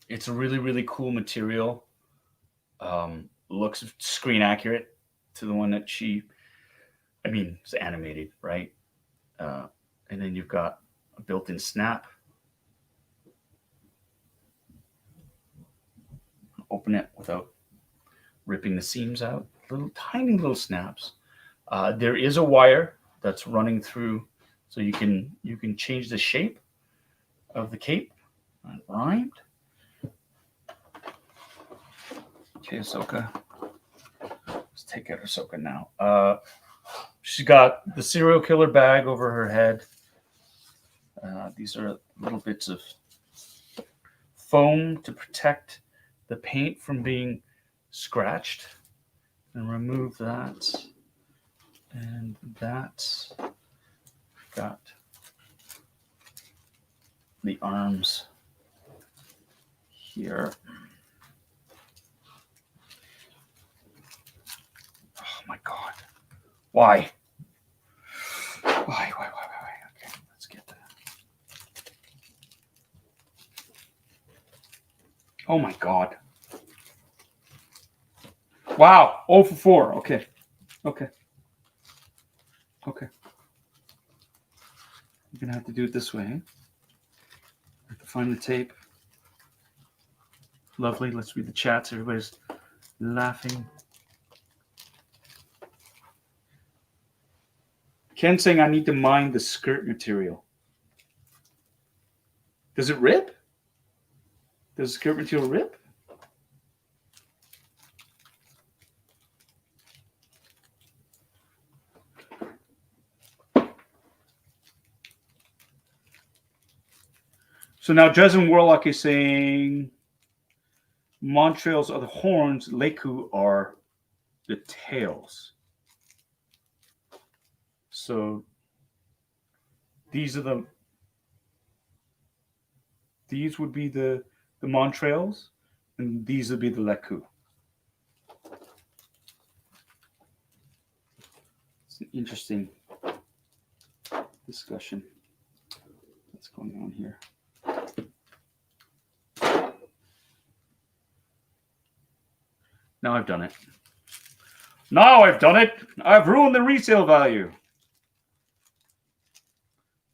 Speaker 1: It's a really, really cool material. Looks screen accurate to the one that it's animated, right? And then you've got a built-in snap. Open it without ripping the seams out. Tiny little snaps. There is a wire that's running through, so you can change the shape of the cape. Rhymed. Okay, Ahsoka. Let's take out Ahsoka now. She's got the serial killer bag over her head. These are little bits of foam to protect the paint from being scratched. And remove that. And that. Got the arms here. Oh my God. Why? Why? Okay, let's get that. Oh my God. Wow. 0 for 4. Okay. You're going to have to do it this way. I have to find the tape. Lovely. Let's read the chats. Everybody's laughing. Ken saying I need to mine the skirt material. Does it rip? Does the skirt material rip? So now Dresden Warlock is saying Montrails are the horns, Leku are the tails. So These are these would be the Montreals, and these would be the Leku. It's an interesting discussion that's going on here. Now I've done it. Now I've done it. I've ruined the resale value.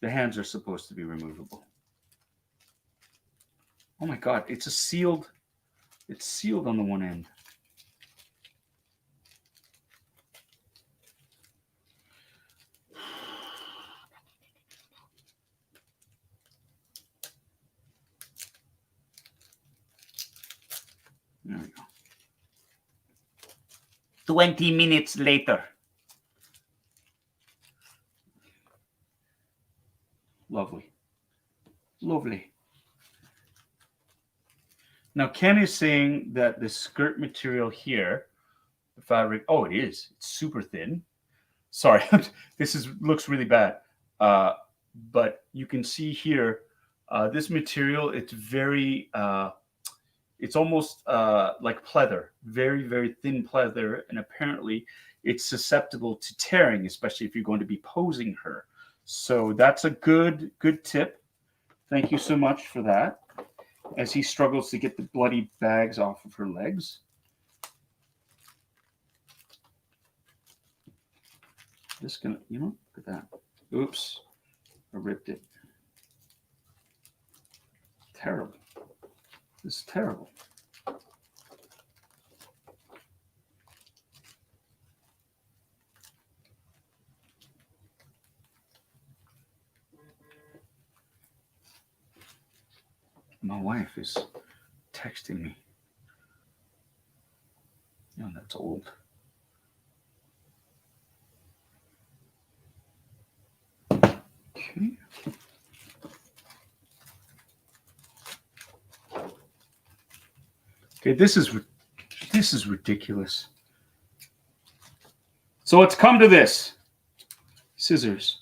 Speaker 1: The hands are supposed to be removable. Oh my God, it's sealed on the one end. There we go. 20 minutes later. Lovely. Lovely. Now, Ken is saying that the skirt material here, the fabric, oh, it is. It's super thin. Sorry, this looks really bad. But you can see here, this material, it's very, it's almost like pleather, very, very thin pleather. And apparently it's susceptible to tearing, especially if you're going to be posing her. So that's a good tip. Thank you so much for that. As he struggles to get the bloody bags off of her legs. Just gonna, look at that. Oops, I ripped it. Terrible. This is terrible. My wife is texting me. Oh, that's old. Okay. Okay, this is ridiculous. So it's come to this. Scissors.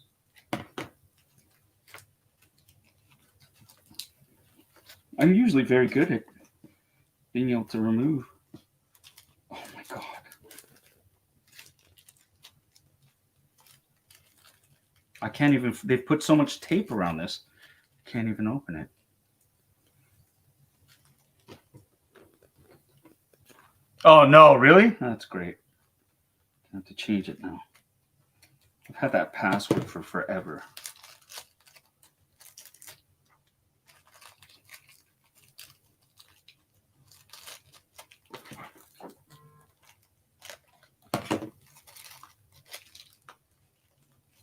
Speaker 1: I'm usually very good at being able to remove. Oh my God. I can't even, they've put so much tape around this. I can't even open it. Oh no, really? That's great. I have to change it now. I've had that password for forever.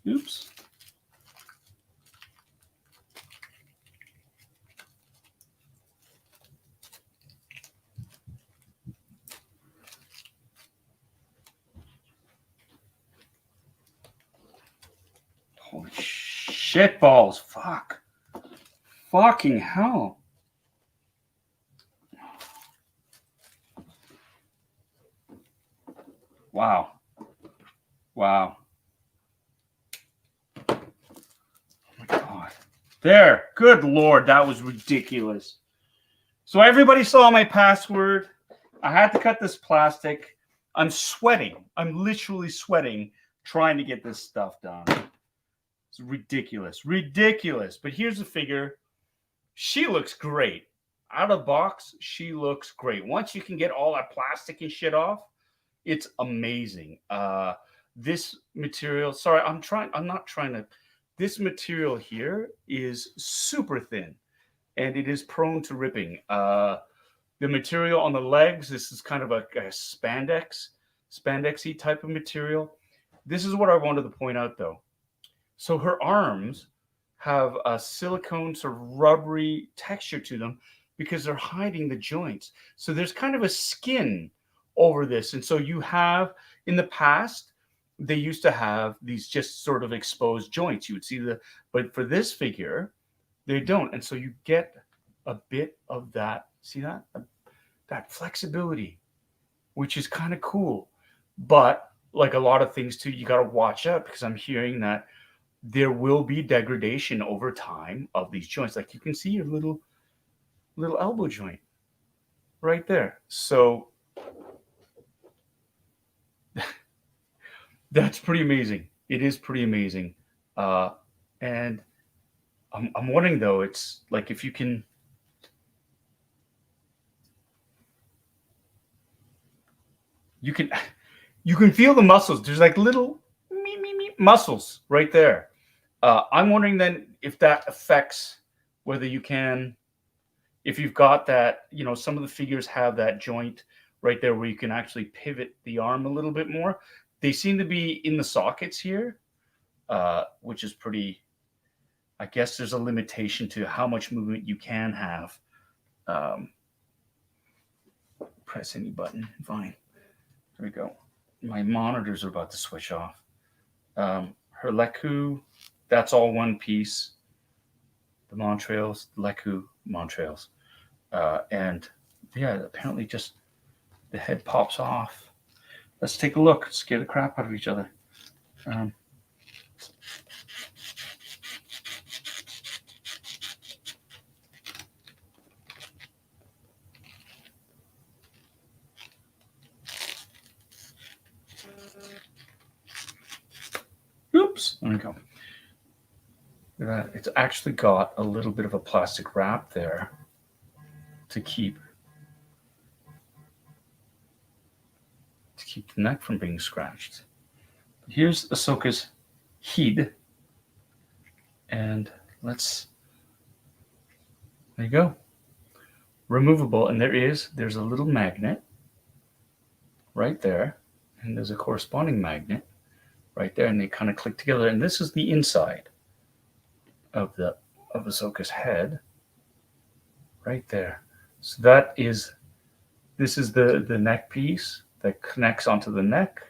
Speaker 1: Oops. Holy shit balls. Fuck. Fucking hell. Wow. Wow. Oh my God. There. Good Lord. That was ridiculous. So everybody saw my password. I had to cut this plastic. I'm sweating. I'm literally sweating trying to get this stuff done. It's ridiculous. Ridiculous. But here's the figure. She looks great. Out of box, she looks great. Once you can get all that plastic and shit off, it's amazing. This material, sorry, I'm not trying to, this material here is super thin and it is prone to ripping. The material on the legs, this is kind of a spandexy type of material. This is what I wanted to point out though. So her arms have a silicone sort of rubbery texture to them because they're hiding the joints. So there's kind of a skin over this. And so you have, in the past, they used to have these just sort of exposed joints. You would see but for this figure, they don't. And so you get a bit of that, see that? That flexibility, which is kind of cool. But like a lot of things too, you got to watch out because I'm hearing that there will be degradation over time of these joints. Like you can see your little elbow joint right there. So that's pretty amazing. It is pretty amazing. And I'm wondering though, it's like if you can feel the muscles. There's like little muscles right there. I'm wondering then if that affects whether you can, if you've got that, you know, some of the figures have that joint right there where you can actually pivot the arm a little bit more. They seem to be in the sockets here, which is pretty, I guess there's a limitation to how much movement you can have. Press any button, fine. There we go. My monitors are about to switch off. Her Leku, that's all one piece. The Montrails, Leku, Montrails. And yeah, apparently just the head pops off. Let's take a look. Scare the crap out of each other. Oops, there we go. It's actually got a little bit of a plastic wrap there to keep the neck from being scratched. Here's Ahsoka's head, and there you go. Removable, and there's a little magnet right there, and there's a corresponding magnet right there, and they kind of click together, and this is the inside of Ahsoka's head right there. So this is the neck piece that connects onto the neck.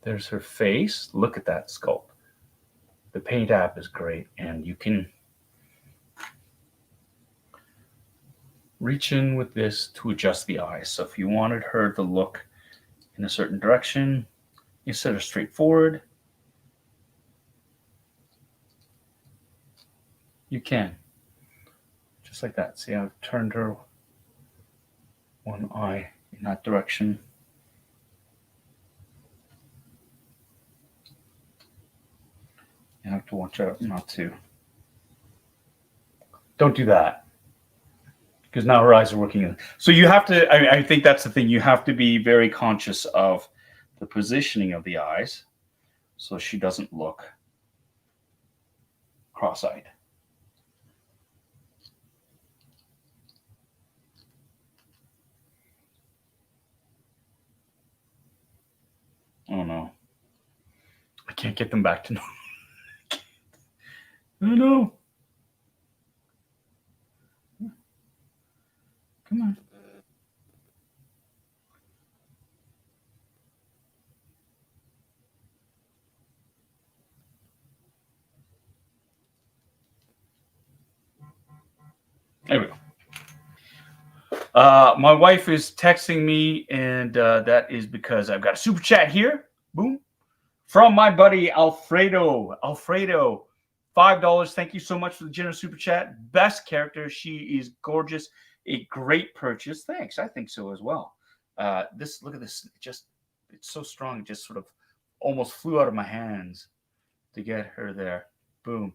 Speaker 1: There's her face. Look at that sculpt. The paint app is great, and you can reach in with this to adjust the eyes. So if you wanted her to look in a certain direction, instead of straightforward, you can. Just like that. See, I've turned her one eye in that direction. You have to watch out not to. Don't do that. Because now her eyes are working. So you have to, I think that's the thing. You have to be very conscious of the positioning of the eyes so she doesn't look cross-eyed. Oh no. I can't get them back to normal. Oh no. Come on. There we go. My wife is texting me, and that is because I've got a super chat here. Boom. From my buddy Alfredo. Alfredo, $5. Thank you so much for the generous super chat. Best character. She is gorgeous. A great purchase. Thanks. I think so as well. Look at this. It's so strong. It just sort of almost flew out of my hands to get her there. Boom.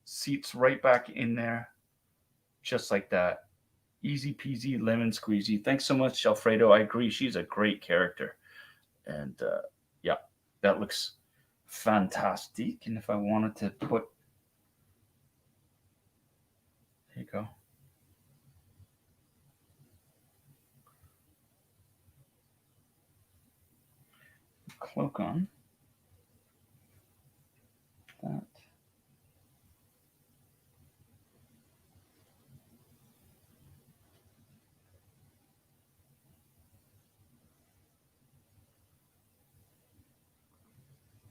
Speaker 1: Seats right back in there. Just like that. Easy peasy lemon squeezy. Thanks so much, Alfredo. I agree. She's a great character. And yeah, that looks fantastic. And if I wanted to put, there you go. Cloak on. That.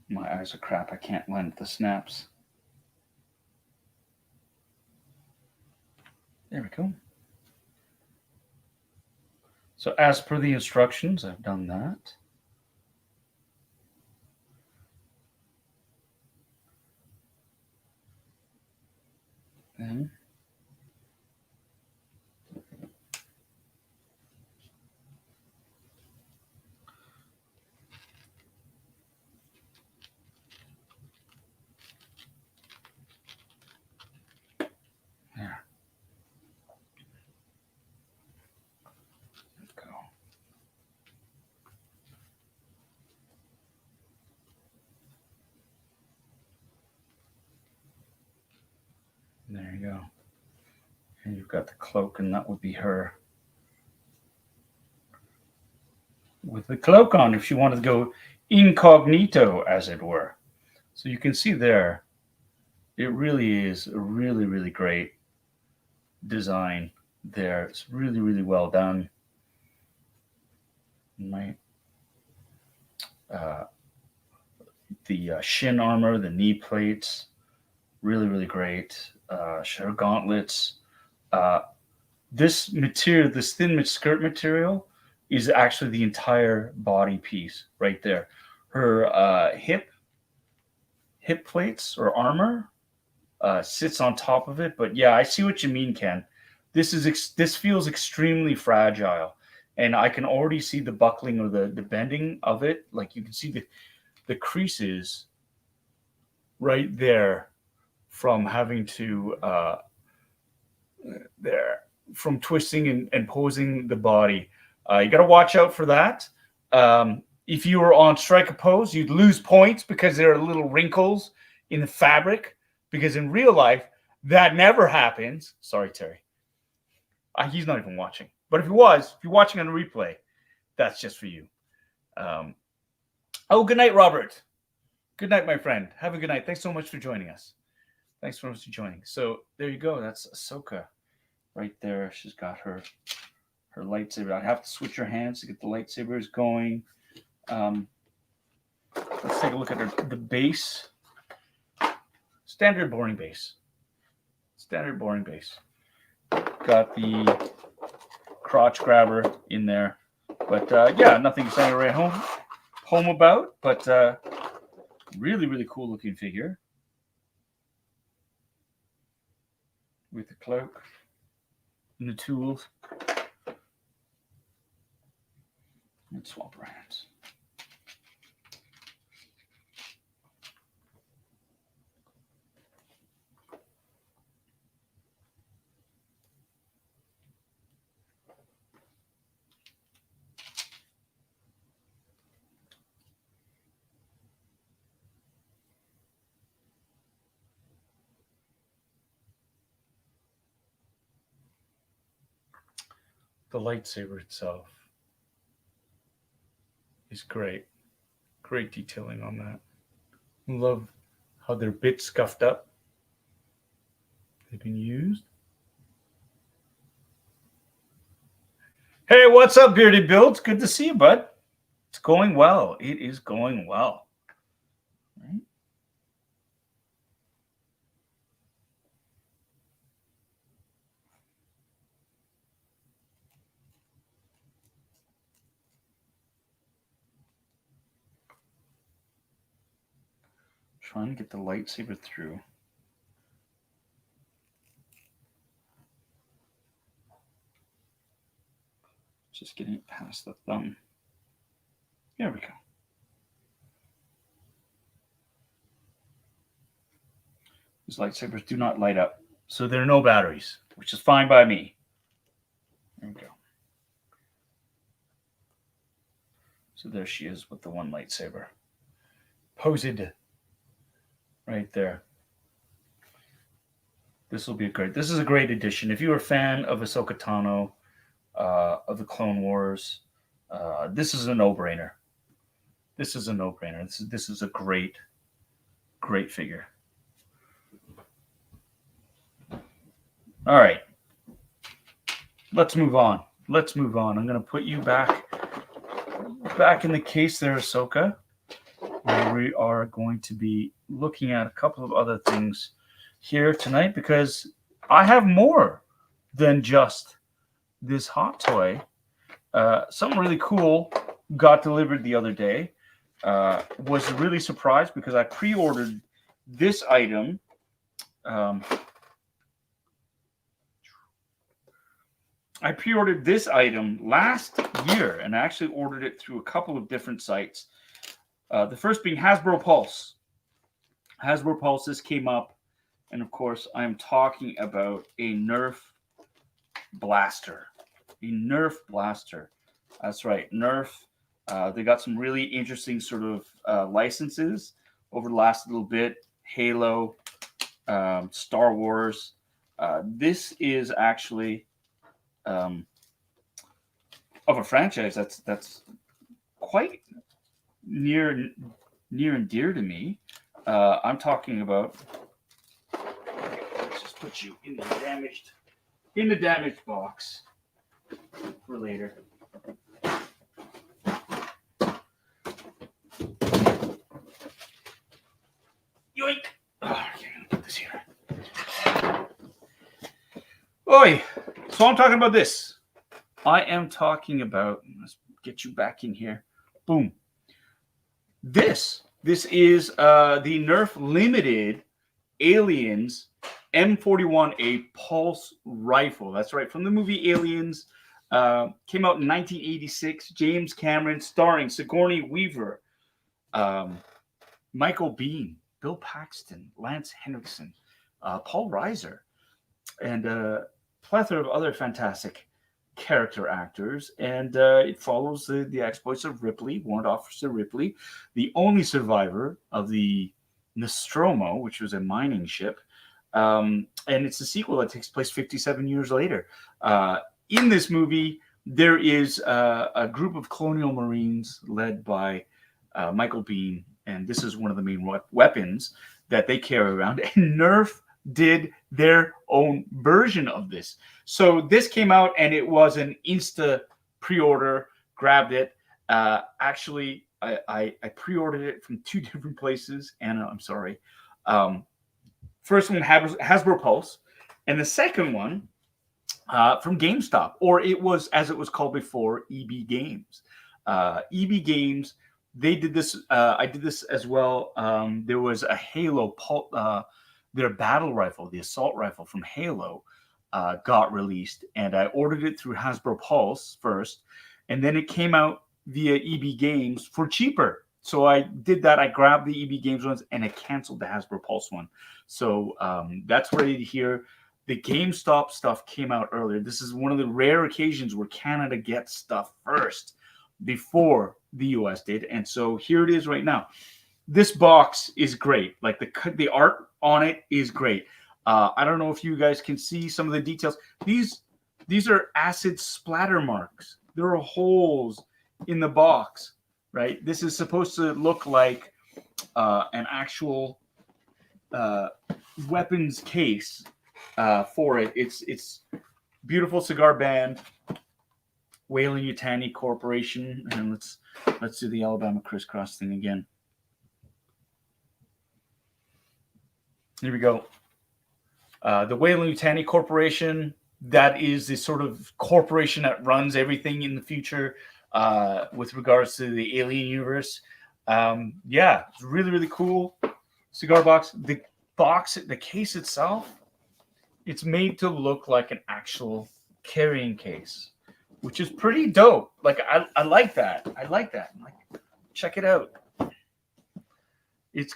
Speaker 1: My eyes are crap. I can't lend the snaps. There we go. So as per the instructions, I've done that. thing. There. Let's go. There you go. And you've got the cloak, and that would be her with the cloak on if she wanted to go incognito, as it were. So you can see there, it really is a really, really great design there. It's really, really well done. Right. The shin armor, the knee plates, really, really great. Her gauntlets. This material, this thin skirt material, is actually the entire body piece right there. Her hip plates or armor sits on top of it. But yeah, I see what you mean, Ken. This feels extremely fragile, and I can already see the buckling or the bending of it. Like you can see the creases right there from having to from twisting and posing the body. You got to watch out for that. If you were on strike a pose, you'd lose points because there are little wrinkles in the fabric. Because in real life, that never happens. Sorry, Terry. He's not even watching. But if you're watching on a replay, that's just for you. Good night, Robert. Good night, my friend. Have a good night. Thanks so much for joining us. Thanks so much for joining. So there you go. That's Ahsoka right there. She's got her lightsaber. I have to switch her hands to get the lightsabers going. Let's take a look at the base. Standard boring base. Got the crotch grabber in there. But yeah, nothing to say right home about. But really, really cool looking figure. With the cloak and the tools. Let's swap our hands. The lightsaber itself is great. Great detailing on that. Love how they're a bit scuffed up. They've been used. Hey, what's up, Bearded Builds? Good to see you, bud. It's going well. It is going well. Right? Trying to get the lightsaber through. Just getting it past the thumb. There we go. These lightsabers do not light up, so there are no batteries, which is fine by me. There we go. So there she is with the one lightsaber. Posed right there. This will be this is a great addition. If you're a fan of Ahsoka Tano, of the Clone Wars, this is a no-brainer. This is a great figure. All right. Let's move on. I'm going to put you back in the case there, Ahsoka. Where we are going to be looking at a couple of other things here tonight because I have more than just this hot toy. Something really cool got delivered the other day. Was really surprised because I pre-ordered this item I pre-ordered this item last year, and I actually ordered it through a couple of different sites. The first being Hasbro Pulse. Hasbro Pulse, this came up, and of course, I am talking about a Nerf blaster. A Nerf blaster. That's right, Nerf. They got some really interesting sort of licenses over the last little bit. Halo, Star Wars. This is actually of a franchise that's quite near and dear to me. I'm talking about. Let's just put you in the damaged box for later. Yoink! Oh, okay, I'm gonna put this here. Oi! So I'm talking about this. I am talking about. Let's get you back in here. Boom. This is the Nerf Limited Aliens M41A Pulse Rifle. That's right, from the movie Aliens. Came out in 1986. James Cameron, starring Sigourney Weaver, Michael Biehn, Bill Paxton, Lance Henriksen, Paul Reiser, and a plethora of other fantastic character actors. And it follows the exploits of Ripley, Warrant Officer Ripley, the only survivor of the Nostromo, which was a mining ship. And it's a sequel that takes place 57 years later. In this movie, there is a group of colonial marines led by Michael Biehn, and this is one of the main weapons that they carry around. And Nerf did their own version of this. So this came out, and it was an Insta pre-order. Grabbed it. Actually, I pre-ordered it from two different places. Anna, I'm sorry. First one, Hasbro Pulse, and the second one from GameStop, or it was, as it was called before, EB Games. EB Games, they did this. I did this as well. There was a Halo, their battle rifle, the assault rifle from Halo, got released, and I ordered it through Hasbro Pulse first, and then it came out via EB Games for cheaper. So I did that. I grabbed the EB Games ones, and I canceled the Hasbro Pulse one. So that's ready to hear. The GameStop stuff came out earlier. This is one of the rare occasions where Canada gets stuff first before the US did. And so here it is right now. This box is great. Like the art on it is great. I don't know if you guys can see some of the details. These are acid splatter marks. There are holes in the box, right? This is supposed to look like an actual weapons case for it. It's beautiful cigar band, Weyland-Yutani Corporation, and let's do the Alabama crisscross thing again. Here we go. The Weyland-Yutani Corporation, that is the sort of corporation that runs everything in the future with regards to the alien universe. Yeah, it's really, really cool cigar box. The case itself, it's made to look like an actual carrying case, which is pretty dope. Like I like that. I like that. Like, check it out. It's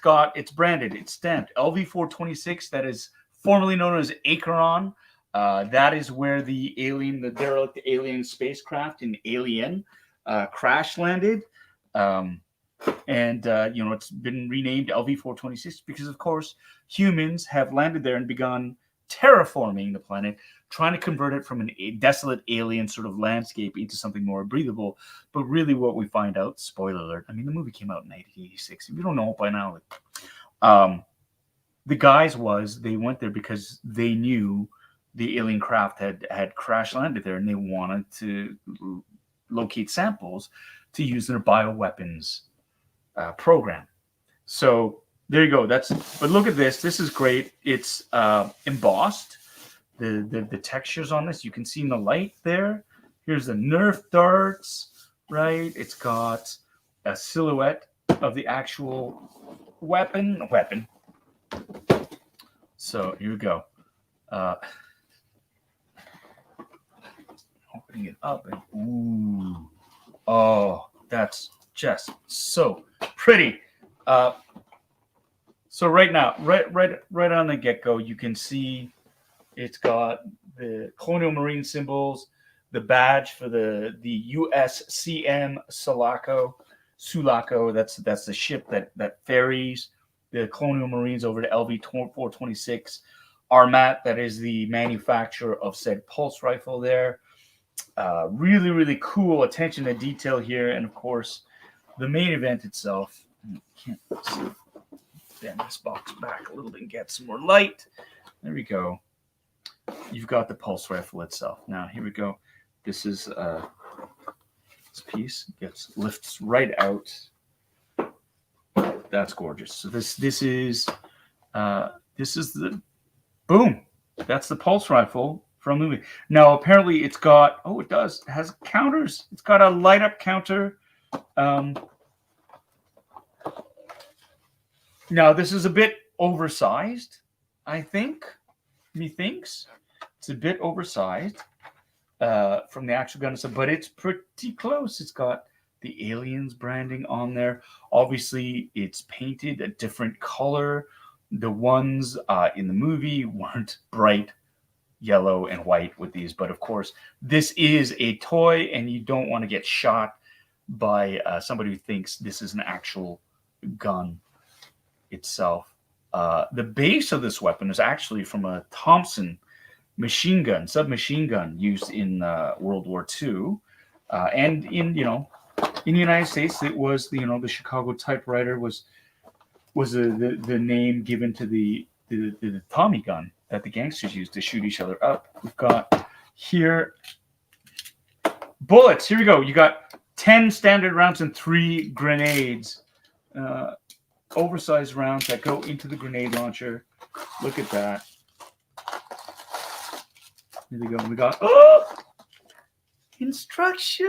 Speaker 1: branded, it's stamped LV426. That is formerly known as Acheron. That is where the derelict alien spacecraft in Alien crash landed. It's been renamed LV426 because, of course, humans have landed there and begun terraforming the planet, trying to convert it from a desolate alien sort of landscape into something more breathable. But really what we find out, spoiler alert, I mean, the movie came out in 1986. If you don't know it by now, the guys they went there because they knew the alien craft had crash landed there, and they wanted to locate samples to use in their bioweapons program. So there you go. But look at this. This is great. It's embossed. The textures on this, you can see in the light there. Here's the Nerf darts, right? It's got a silhouette of the actual weapon. So here we go. Putting it up and ooh, oh, that's just so pretty. So right now, right on the get-go, you can see it's got the Colonial Marine symbols, the badge for the USCM Sulaco. That's the ship that ferries the Colonial Marines over to LV 426. Armat, that is the manufacturer of said pulse rifle there. Really, really cool attention to detail here. And of course, the main event itself. Can't bend this box back a little bit and get some more light. There we go. You've got the pulse rifle itself. Now, here we go. This is this piece lifts right out. That's gorgeous. So this is the boom. That's the pulse rifle from the movie. Now apparently it has counters. It's got a light up counter. Now this is a bit oversized, I think. Methinks it's a bit oversized from the actual gun, but it's pretty close. It's got the Aliens branding on there. Obviously, it's painted a different color. The ones in the movie weren't bright yellow and white with these, but of course, this is a toy, and you don't want to get shot by somebody who thinks this is an actual gun itself. The base of this weapon is actually from a Thompson submachine gun used in World War II, and in the United States, it was the Chicago typewriter was the name given to the Tommy gun that the gangsters used to shoot each other up. We've got here bullets. Here we go. You got 10 standard rounds and 3 grenades. Oversized rounds that go into the grenade launcher. Look at that. Here we go. We got instructions.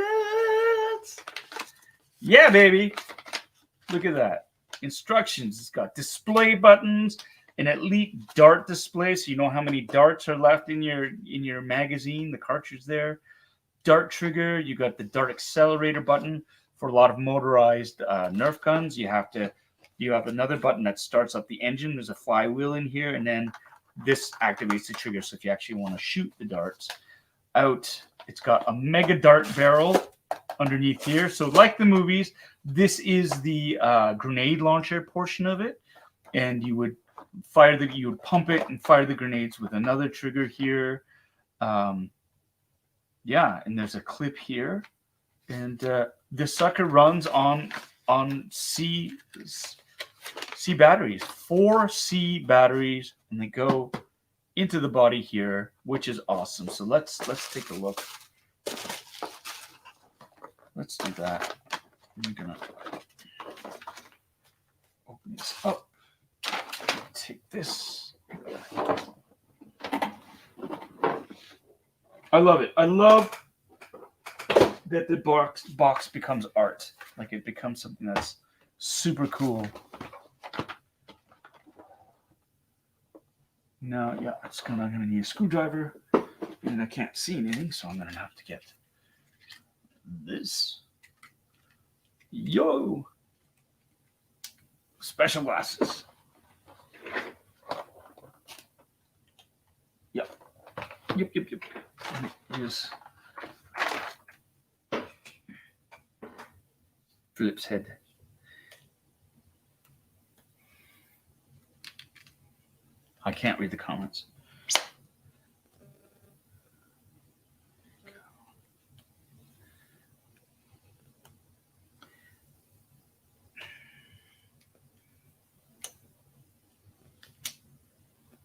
Speaker 1: Yeah, baby. Look at that. Instructions. It's got display buttons, an elite dart display, so you know how many darts are left in your magazine, the cartridge there. Dart trigger. You got the dart accelerator button. For a lot of motorized Nerf guns, you have another button that starts up the engine. There's a flywheel in here, and then this activates the trigger. So if you actually want to shoot the darts out, it's got a mega dart barrel underneath here. So like the movies, this is the grenade launcher portion of it, and you would pump it and fire the grenades with another trigger here. Yeah, and there's a clip here, and this sucker runs on C batteries, 4 C batteries, and they go into the body here, which is awesome. So let's take a look. Let's do that. I'm gonna open this up. Take this. I love it. I love that the box becomes art. Like it becomes something that's super cool. Now, yeah, I'm gonna need a screwdriver, and I can't see anything, so I'm gonna have to get this. Yo! Special glasses. Yep. Here's Philip's head. I can't read the comments.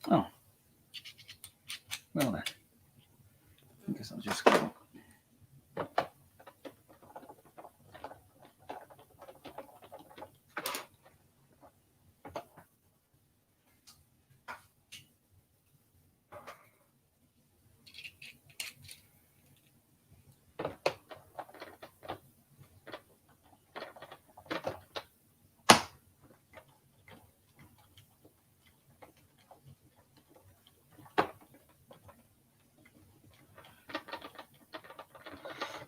Speaker 1: Oh. Well then. I guess I'll just go.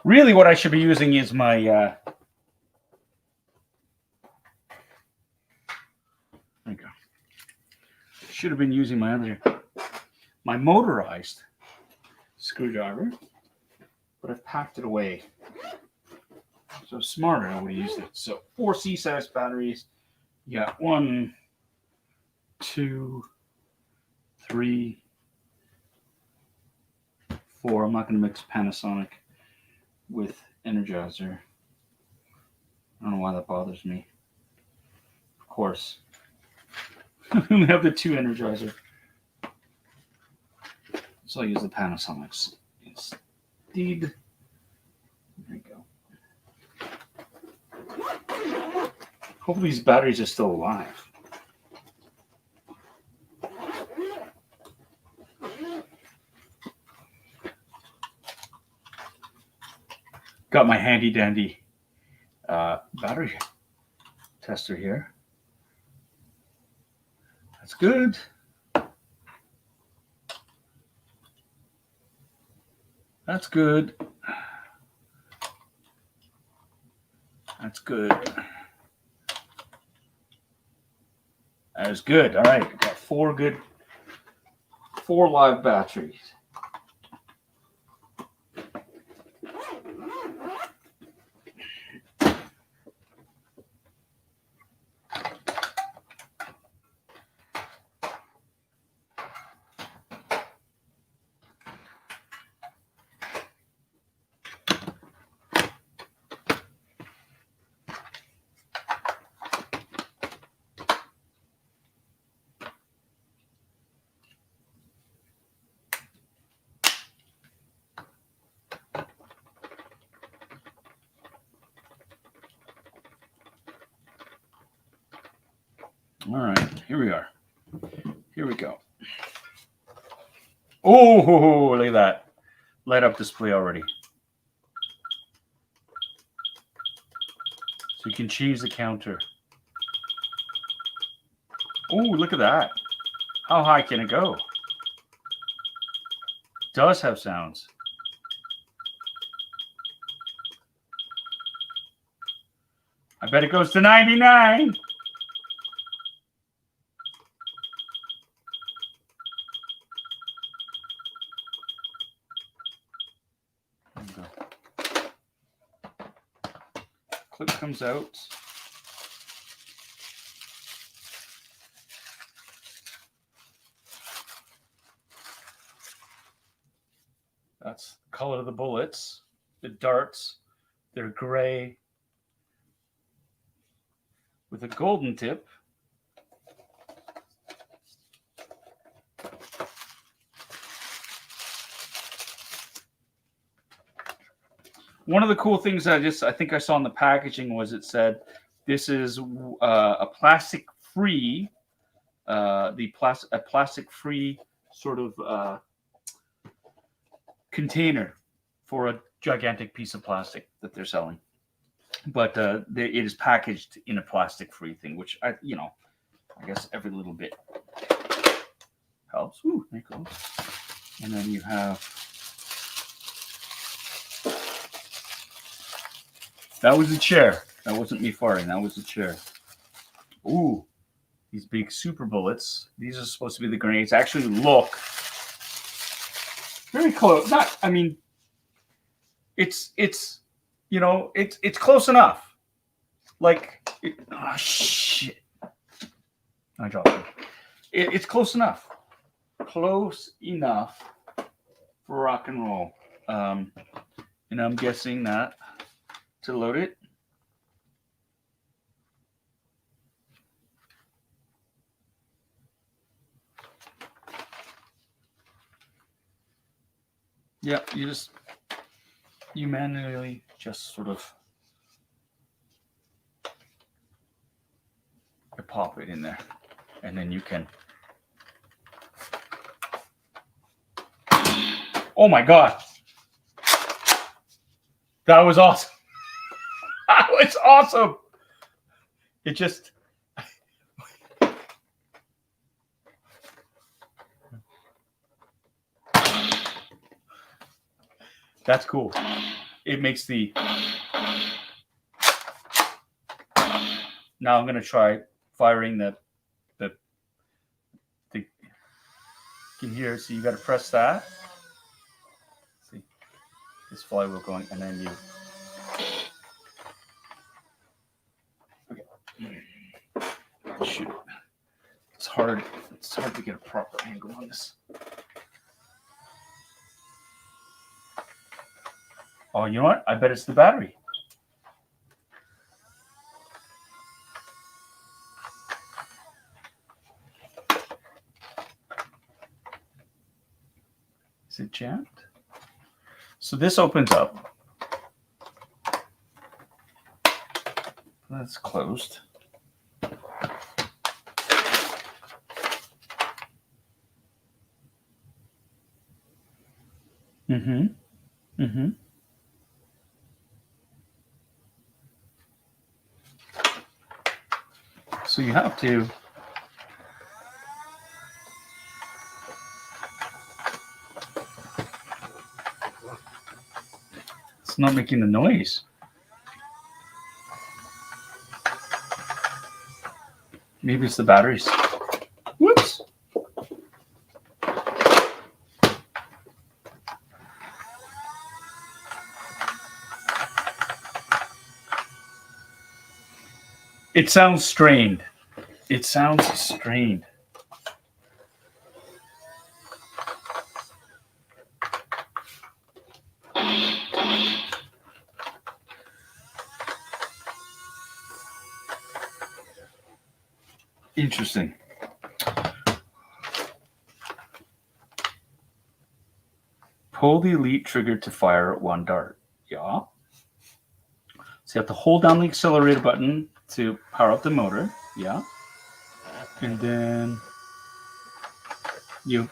Speaker 1: Really, what I should be using is my there you go. Should have been using my motorized screwdriver, but I've packed it away. So smarter, I would have used it. So 4 C-size batteries. You got 1, 2, 3, 4. I'm not going to mix Panasonic with Energizer. I don't know why that bothers me. Of course. We have the 2 Energizer. So I'll use the Panasonics instead. There you go. Hopefully these batteries are still alive. Got my handy dandy battery tester here. That's good. That's good. That's good. That is good. All right, got 4 live batteries. All right, here we are. Here we go. Oh, look at that. Light up display already. So you can change the counter. Oh, look at that. How high can it go? It does have sounds. I bet it goes to 99. Clip comes out. That's the color of the bullets. The darts, they're gray with a golden tip. One of the cool things I think I saw in the packaging was it said this is a plastic-free, a plastic-free sort of container for a gigantic piece of plastic that they're selling. But it is packaged in a plastic-free thing, which I guess every little bit helps. Ooh, there it goes. And then you have. That was a chair. That wasn't me farting. That was a chair. Ooh, these big super bullets. These are supposed to be the grenades. Actually look very close. It's close enough. Like, oh shit. I dropped it. It's close enough. Close enough for rock and roll. And I'm guessing that to load it. Yeah, you manually just sort of pop it in there, and then you can. Oh my God. That was awesome. That was awesome. It just. That's cool. it makes the. Now I'm going to try firing the. You can hear. So you got to press that. See this flywheel going, and then you. Okay. Shoot. It's hard. It's hard to get a proper angle on this. Oh, you know what? I bet it's the battery. Is it jammed? So this opens up. That's closed. Mm-hmm. Mm-hmm. So you have to. It's not making the noise. Maybe it's the batteries. Whoops. It sounds strained. It sounds strained. Interesting. Pull the elite trigger to fire one dart. Yeah. So you have to hold down the accelerator button to power up the motor. Yeah. And then you.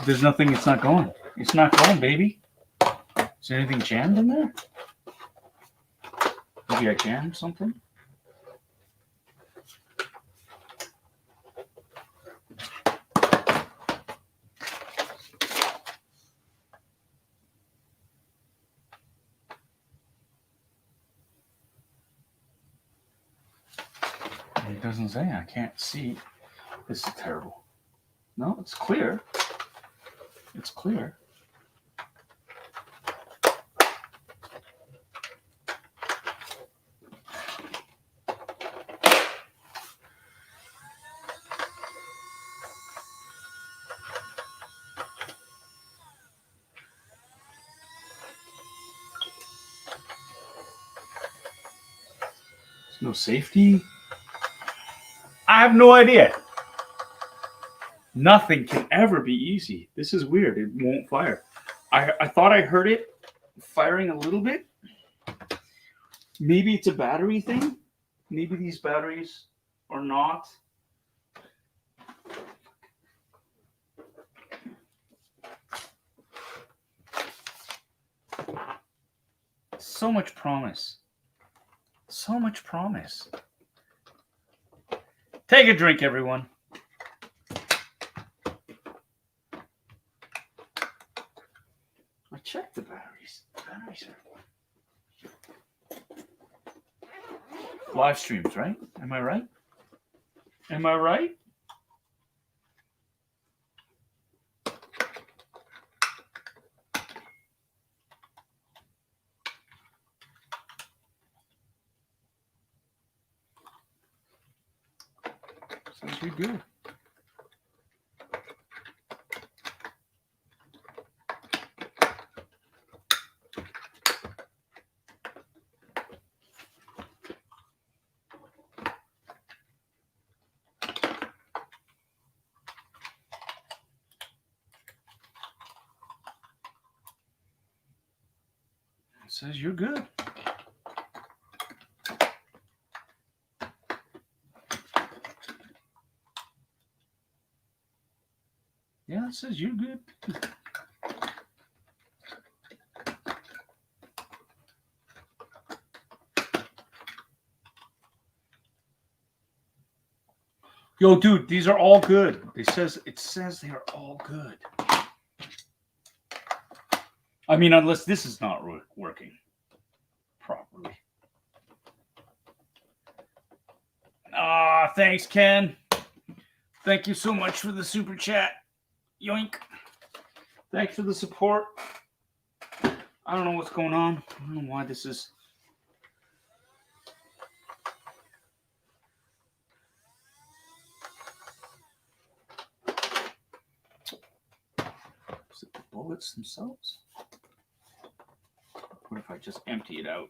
Speaker 1: There's nothing. It's not going. It's not going, baby. Is there anything jammed in there? Maybe I jammed something? It doesn't say. I can't see. This is terrible. No, it's clear. It's clear. There's no safety. I have no idea. Nothing can ever be easy. This is weird. It won't fire. I thought I heard it firing a little bit. Maybe it's a battery thing. Maybe these batteries are not. So much promise. So much promise. Take a drink, everyone. I checked the batteries. The batteries are live streams, right? Am I right? Am I right? Sounds pretty good. It says you're good. Yeah, it says you're good. Yo, dude, these are all good. It says they are all good. I mean, unless this is not working properly. Ah, thanks, Ken. Thank you so much for the super chat. Yoink. Thanks for the support. I don't know what's going on. I don't know why this is. Is it the bullets themselves? What if I just empty it out?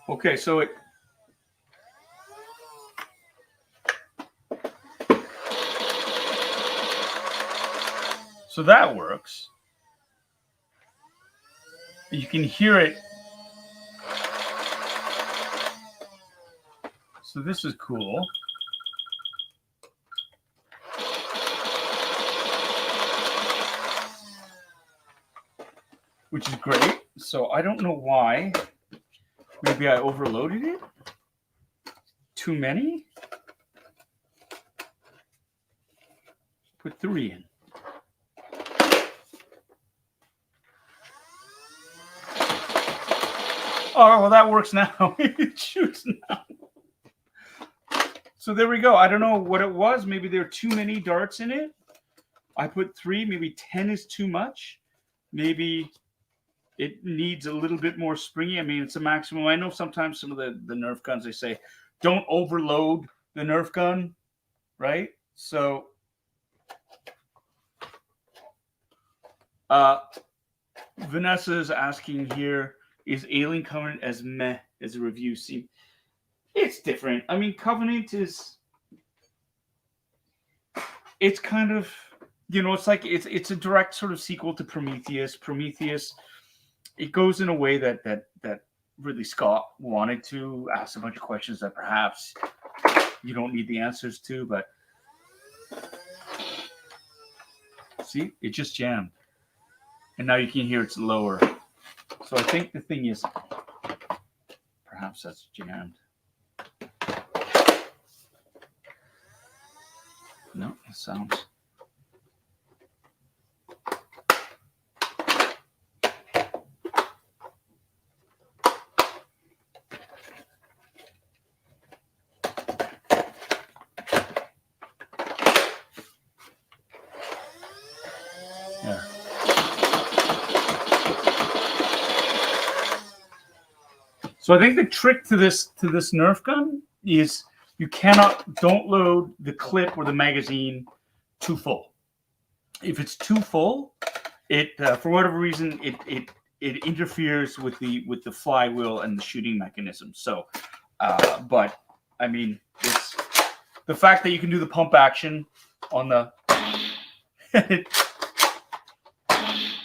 Speaker 1: Okay, so it. So that works. You can hear it. So this is cool. Which is great. So I don't know why. Maybe I overloaded it? Too many? Put 3 in. Oh, well, that works now. It shoots now. So there we go. I don't know what it was. Maybe there are too many darts in it. I put 3. Maybe 10 is too much. Maybe it needs a little bit more springy. I mean, it's a maximum. I know sometimes some of the Nerf guns, they say, don't overload the Nerf gun, right? So Vanessa is asking here, is Alien Covenant as meh as a review scene? It's different. I mean, Covenant is... It's kind of... it's like it's a direct sort of sequel to Prometheus. Prometheus, it goes in a way that Ridley Scott wanted to ask a bunch of questions that perhaps you don't need the answers to, but see, it just jammed. And now you can hear it's lower. So I think the thing is, perhaps that's jammed. No, it sounds... So I think the trick to this Nerf gun is don't load the clip or the magazine too full. If it's too full, it for whatever reason it interferes with the flywheel and the shooting mechanism. So, but I mean, it's the fact that you can do the pump action on the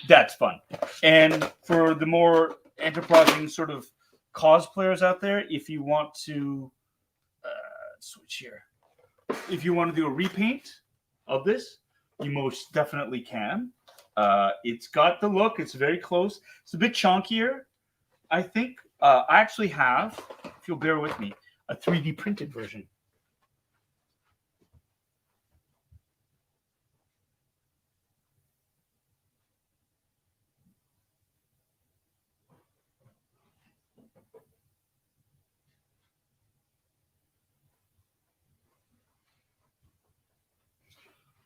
Speaker 1: that's fun. And for the more enterprising sort of cosplayers out there, if you want to switch here, if you want to do a repaint of this, you most definitely can. It's got the look. It's very close. It's a bit chunkier. I think I actually have, if you'll bear with me, a 3D printed version.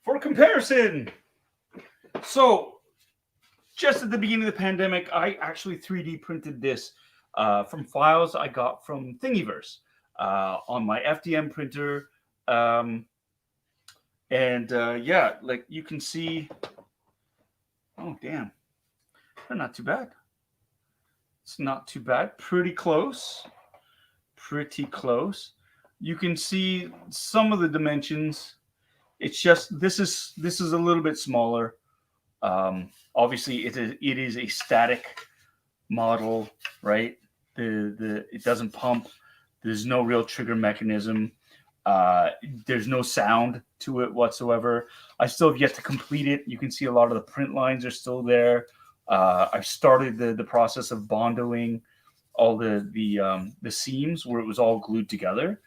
Speaker 1: For comparison, so just at the beginning of the pandemic, I actually 3D printed this from files I got from Thingiverse on my FDM printer. Yeah, like you can see, oh, damn, they're not too bad. It's not too bad. Pretty close. Pretty close. You can see some of the dimensions. It's just this is a little bit smaller. Obviously, it is a static model, right? It doesn't pump. There's no real trigger mechanism. There's no sound to it whatsoever. I still have yet to complete it. You can see a lot of the print lines are still there. I've started the process of bondoing all the seams where it was all glued together.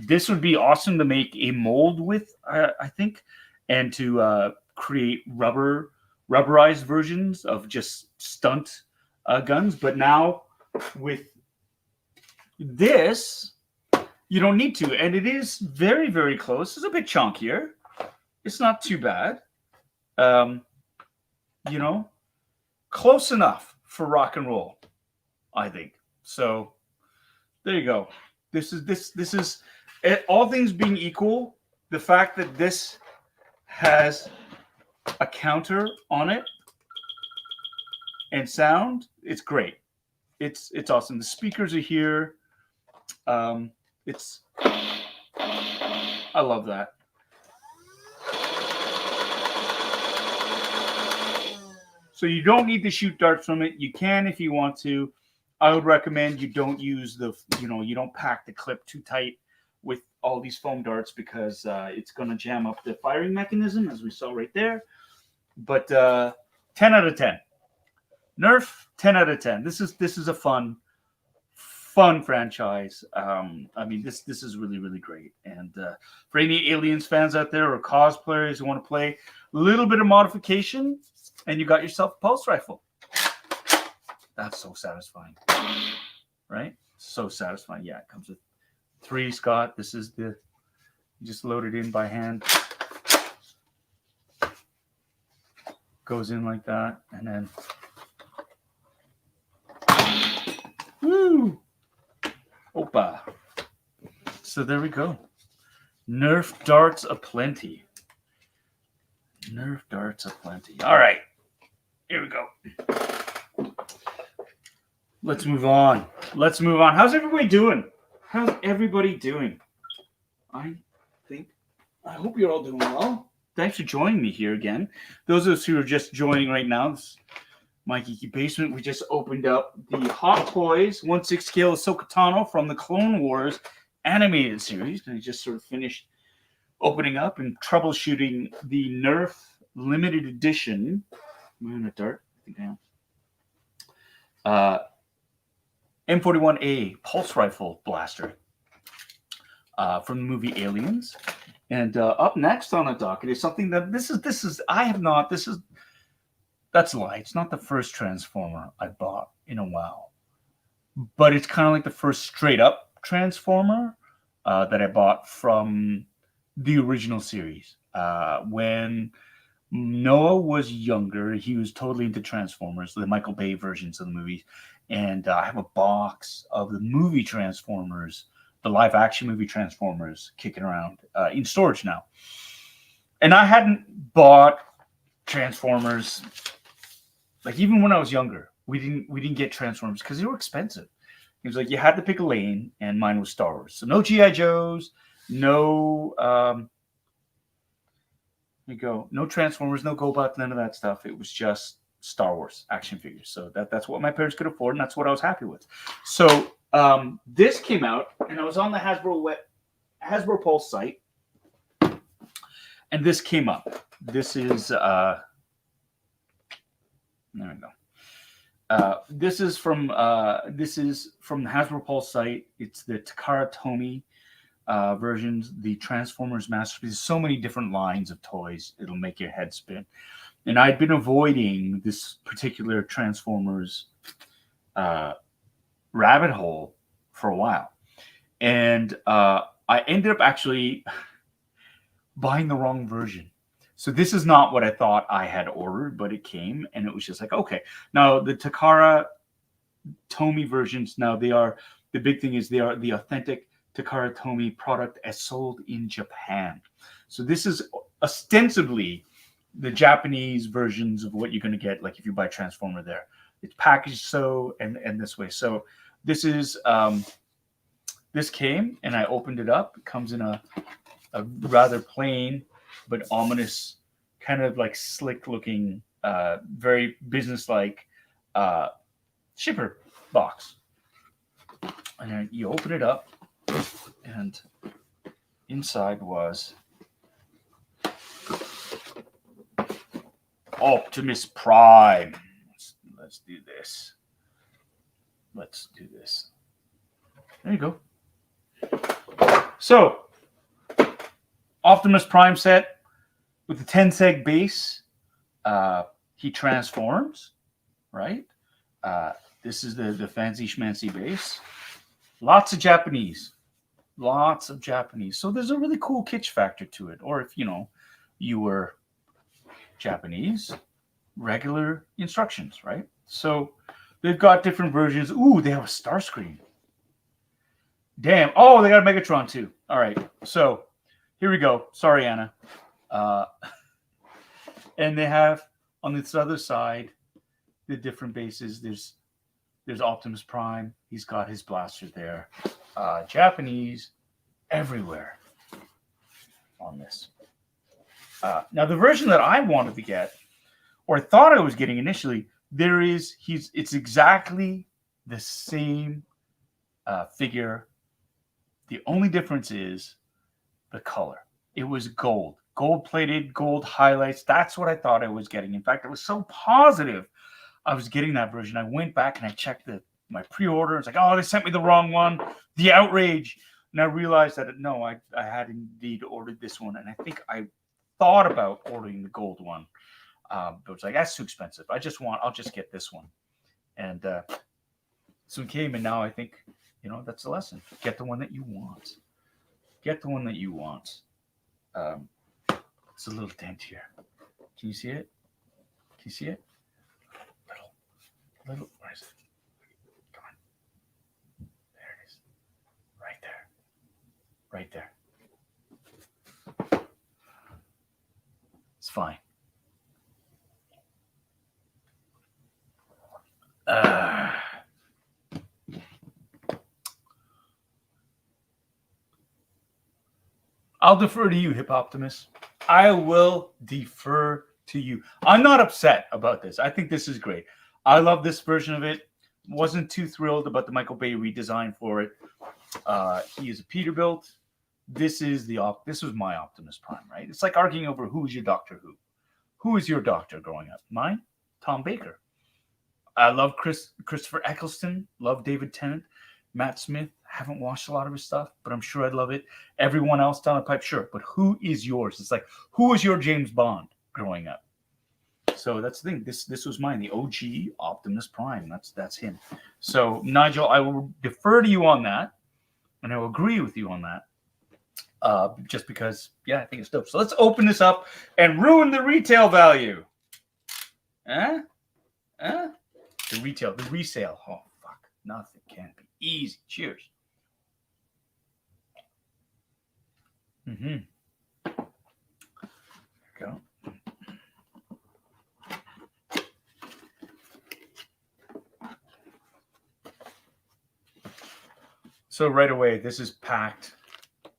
Speaker 1: This would be awesome to make a mold with, I think, and to create rubberized versions of just stunt guns. But now with this, you don't need to, and it is very, very close. It's a bit chunkier. It's not too bad. You know, close enough for rock and roll, I think. So there you go. This is all things being equal. The fact that this has a counter on it and sound, it's great. It's awesome. The speakers are here. It's I love that. So you don't need to shoot darts from it. You can if you want to. I would recommend you don't use you don't pack the clip too tight with all these foam darts because it's going to jam up the firing mechanism, as we saw right there. But 10 out of 10. Nerf, 10 out of 10. This is a fun franchise. I mean, this is really, really great. And for any Aliens fans out there or cosplayers who want to play a little bit of modification, and you got yourself a pulse rifle. That's so satisfying, right? So satisfying. Yeah, it comes with 3, Scott. This is you just load it in by hand. Goes in like that, and then woo! Opa. So there we go. Nerf darts aplenty. Nerf darts aplenty. All right. Here we go. Let's move on. How's everybody doing? I hope you're all doing well. Thanks for joining me here again. Those of us who are just joining right now, this is my geeky basement. We just opened up the Hot Toys 1/6 scale Ahsoka Tano from the Clone Wars animated series. And I just sort of finished opening up and troubleshooting the Nerf limited edition. Am I on a dart? I think I am. M41A Pulse Rifle blaster from the movie Aliens. And up next on the docket is something that that's a lie. It's not the first Transformer I bought in a while, but it's kind of like the first straight up Transformer that I bought from the original series. When Noah was younger, he was totally into Transformers, the Michael Bay versions of the movies. And I have a box of the movie Transformers, the live action movie Transformers, kicking around in storage now. And I hadn't bought Transformers, like even when I was younger, we didn't get Transformers because they were expensive. It was like you had to pick a lane, and mine was Star Wars. So no G.I. Joes, no no Transformers, no GoBots, none of that stuff. It was just Star Wars action figures. So that's what my parents could afford, and that's what I was happy with. So this came out, and I was on the Hasbro Pulse site, and this came up. This is there we go. This is from the Hasbro Pulse site. It's the Takara Tomy versions, the Transformers Masterpiece. So many different lines of toys, it'll make your head spin. And I'd been avoiding this particular Transformers rabbit hole for a while. And I ended up actually buying the wrong version. So this is not what I thought I had ordered, but it came, and it was just like, okay. Now, the Takara Tomy versions, now the big thing is they are the authentic Takara Tomy product as sold in Japan. So this is ostensibly the Japanese versions of what you're going to get, like if you buy Transformer there. It's packaged so and this way. So this is this came, and I opened it up. It comes in a rather plain but ominous, kind of like slick looking, very business-like shipper box. And then you open it up, and inside was Optimus Prime. Let's do this. let's do this. There you go. So, Optimus Prime set with the Tenseg base. He transforms, right? This is the fancy schmancy base. Lots of Japanese. Lots of Japanese. So there's a really cool kitsch factor to it. Or if, you were Japanese, regular instructions, right? So they've got different versions. Ooh, they have a star screen. Damn. Oh, they got a Megatron too. All right. So here we go. Sorry, Anna. And they have on this other side the different bases. There's Optimus Prime. He's got his blaster there. Japanese everywhere on this. Now the version that I wanted to get, or I thought I was getting initially, it's exactly the same figure. The only difference is the color. It was gold plated, gold highlights. That's what I thought I was getting. In fact, I was so positive I was getting that version. I went back and I checked my pre-order. It's like, oh, they sent me the wrong one. The outrage. And I realized that no, I had indeed ordered this one, and I think I thought about ordering the gold one, but it's like, that's too expensive. I'll just get this one. And so it came, and now I think, that's the lesson. Get the one that you want. Get the one that you want. It's a little dent here. Can you see it? Can you see it? Little, where is it? Come on. There it is. Right there. Right there. It's fine. I'll defer to you, Hip Optimus. I will defer to you. I'm not upset about this. I think this is great. I love this version of it. Wasn't too thrilled about the Michael Bay redesign for it. He is a Peterbilt. This was my Optimus Prime, right? It's like arguing over who's your Doctor Who. Who is your doctor growing up? Mine? Tom Baker. I love Christopher Eccleston. Love David Tennant. Matt Smith. Haven't watched a lot of his stuff, but I'm sure I'd love it. Everyone else down the pipe, sure. But who is yours? It's like, who was your James Bond growing up? So that's the thing. This was mine, the OG Optimus Prime. That's him. So Nigel, I will defer to you on that, and I will agree with you on that. Just because, I think it's dope. So let's open this up and ruin the retail value. The resale. Oh fuck, nothing can be easy. Cheers. There you go. So right away, this is packed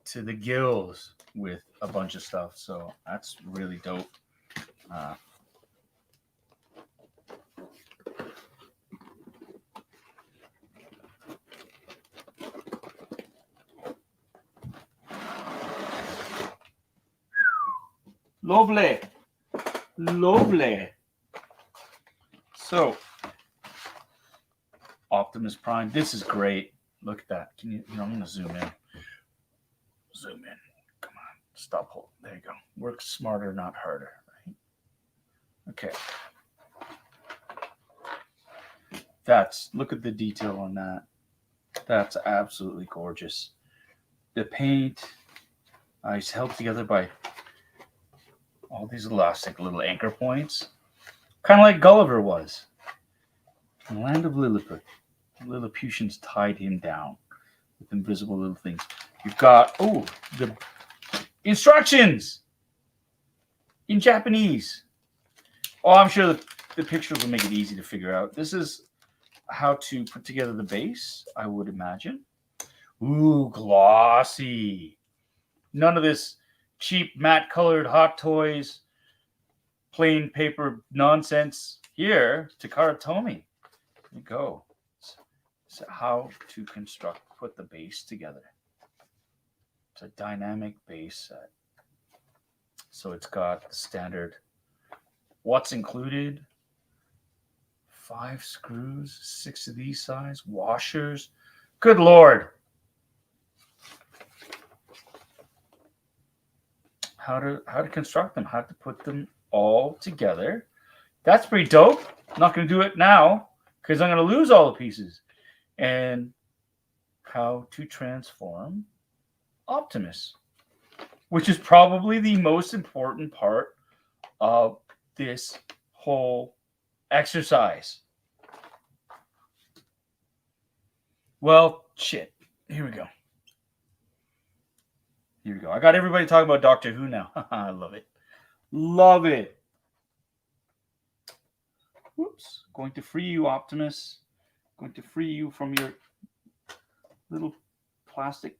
Speaker 1: to the gills with a bunch of stuff. So that's really dope. Lovely. So, Optimus Prime. This is great. Look at that. Can I'm going to zoom in. Come on. Stop holding. There you go. Work smarter, not harder. Right? Okay. Look at the detail on that. That's absolutely gorgeous. The paint is held together by all these elastic little anchor points. Kind of like Gulliver was. In the land of Lilliput, Lilliputians tied him down with invisible little things. You've got, the instructions in Japanese. Oh, I'm sure the pictures will make it easy to figure out. This is how to put together the base, I would imagine. Ooh, glossy. None of this cheap matte colored Hot Toys, plain paper nonsense. Here, Takara Tomy. There you go. So how to put the base together. It's a dynamic base set. So it's got the standard what's included, 5 screws, 6 of these size, washers. Good Lord. How to construct them, how to put them all together. That's pretty dope. I'm not going to do it now because I'm going to lose all the pieces. And how to transform Optimus, which is probably the most important part of this whole exercise. Well, shit. Here we go. Here we go. I got everybody talking about Doctor Who now. I love it. Love it. Whoops. Going to free you, Optimus. Going to free you from your little plastic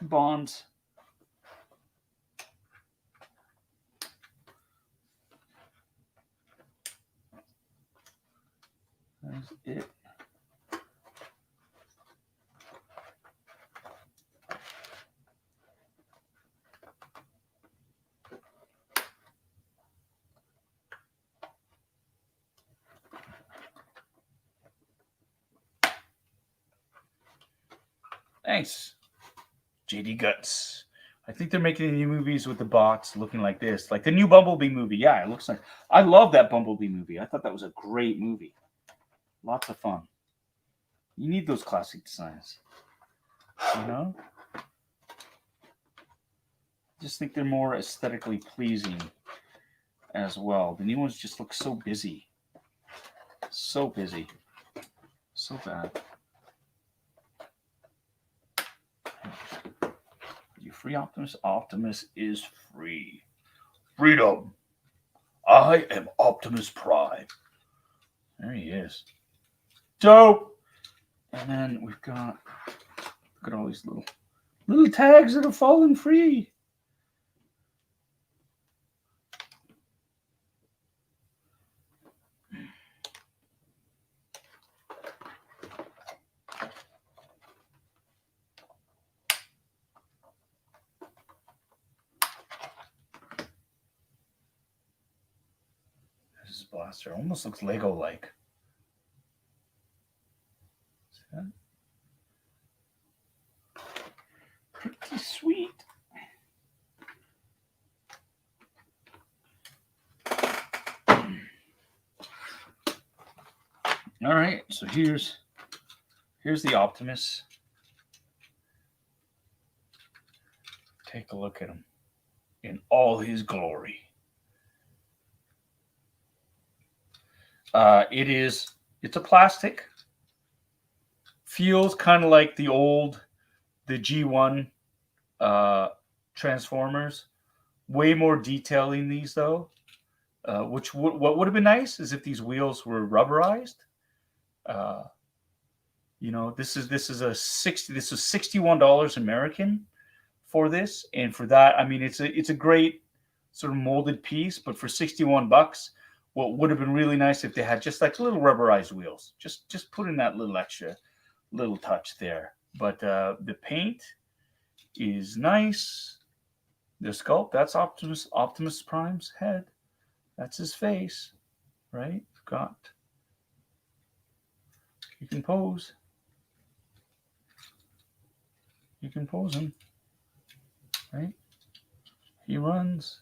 Speaker 1: bonds. That's it. Thanks, JD Guts. I think they're making new movies with the bots looking like this. Like the new Bumblebee movie. Yeah, it looks like... I love that Bumblebee movie. I thought that was a great movie. Lots of fun. You need those classic designs. You know? I just think they're more aesthetically pleasing as well. The new ones just look so busy. So busy. So bad. You free Optimus? Optimus is free. Freedom. I am Optimus Prime. There he is. Dope. And then we've got, look at all these little tags that have fallen free. This blaster almost looks Lego-like. See that? Pretty sweet. All right, so here's the Optimus. Take a look at him in all his glory. It's a plastic. Feels kind of like the G1 Transformers. Way more detail in these though. What would have been nice is if these wheels were rubberized. You know, this is $61 American for this, and for that, I mean, it's a great sort of molded piece, but for $61, what would have been really nice if they had just like little rubberized wheels, just put in that little extra little touch there. But the paint is nice. The sculpt, that's Optimus Prime's head. That's his face, right? Got. You can pose. You can pose him, right? He runs.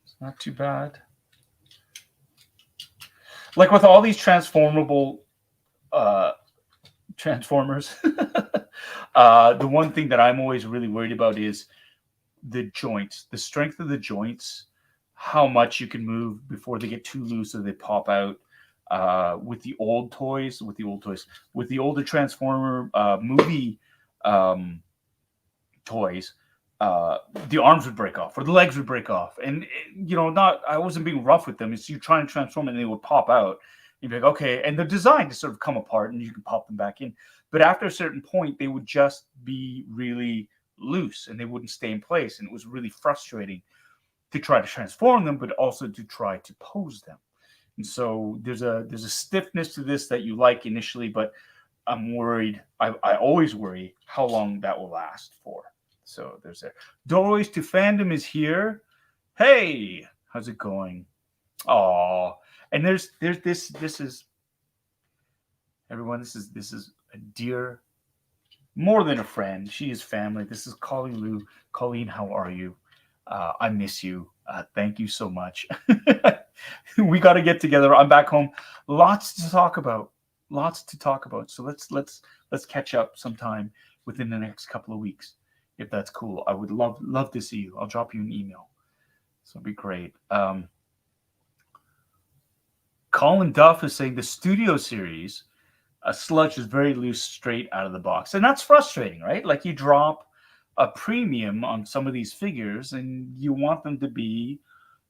Speaker 1: It's not too bad. Like with all these transformable Transformers, the one thing that I'm always really worried about is the joints, the strength of the joints, how much you can move before they get too loose or they pop out. With the older Transformer movie toys, the arms would break off or the legs would break off, and you know, I wasn't being rough with them. It's you try and transform and they would pop out. You'd be like, okay, and they're designed to sort of come apart and you can pop them back in. But after a certain point, they would just be really loose and they wouldn't stay in place, and it was really frustrating to try to transform them, but also to try to pose them. And so there's a stiffness to this that you like initially, but I'm worried. I always worry how long that will last for. So there's there. Doorways to Fandom is here. Hey, how's it going? Aw. And this is everyone. This is a dear, more than a friend. She is family. This is Colleen Lou. Colleen, how are you? I miss you. Thank you so much. We got to get together. I'm back home. Lots to talk about. So let's catch up sometime within the next couple of weeks, if that's cool. I would love to see you. I'll drop you an email. So it'd be great. Colin Duff is saying the studio series, Sludge is very loose straight out of the box. And that's frustrating, right? Like you drop a premium on some of these figures and you want them to be,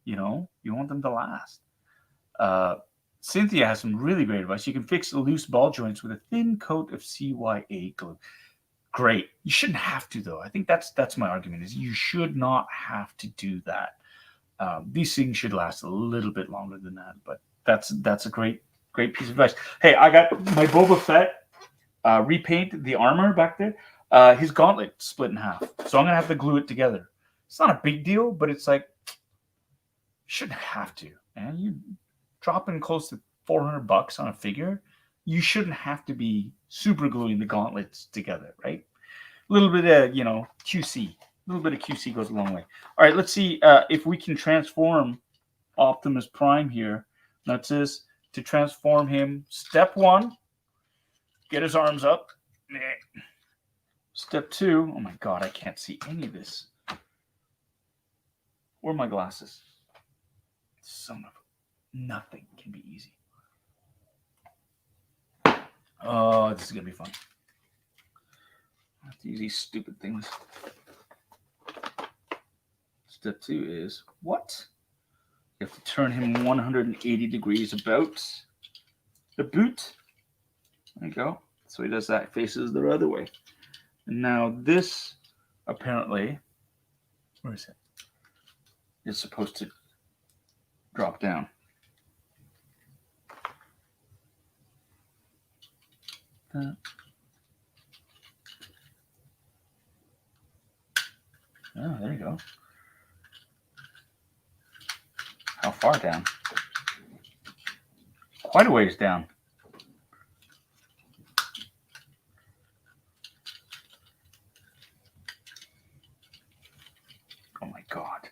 Speaker 1: you want them to last. Cynthia has some really great advice. You can fix loose ball joints with a thin coat of CYA glue. Great. You shouldn't have to, though. I think that's my argument, is you should not have to do that. These things should last a little bit longer than that, but that's a great piece of advice. Hey, I got my Boba Fett repaint, the armor back there. His gauntlet split in half, so I'm gonna have to glue it together. It's not a big deal, but it's like, shouldn't have to, man. You dropping close to $400 on a figure, you shouldn't have to be super gluing the gauntlets together, right? A little bit of QC, a little bit of QC goes a long way. All right, let's see if we can transform Optimus Prime here. That's this. To transform him, step 1, get his arms up. Step 2, oh my god, I can't see any of this. Where are my glasses? Son of nothing can be easy. Oh, this is gonna be fun. I have to use these stupid things. Step 2 is what? You have to turn him 180 degrees about the boot. There you go. So he does that, faces the other way. And now this, apparently, where is it? Is supposed to drop down. Oh, there you go. How far down? Quite a ways down. Oh my god.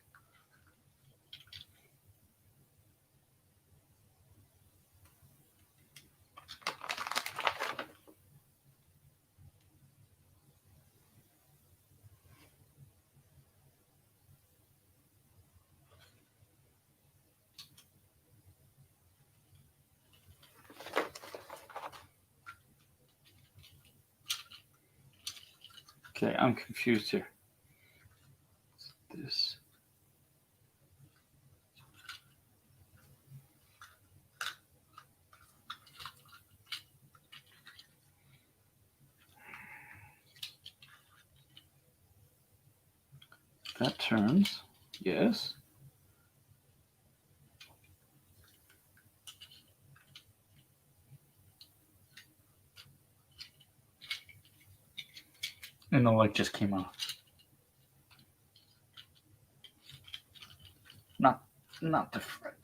Speaker 1: Okay, I'm confused here. This. That turns, yes. And the light just came off. Not the front.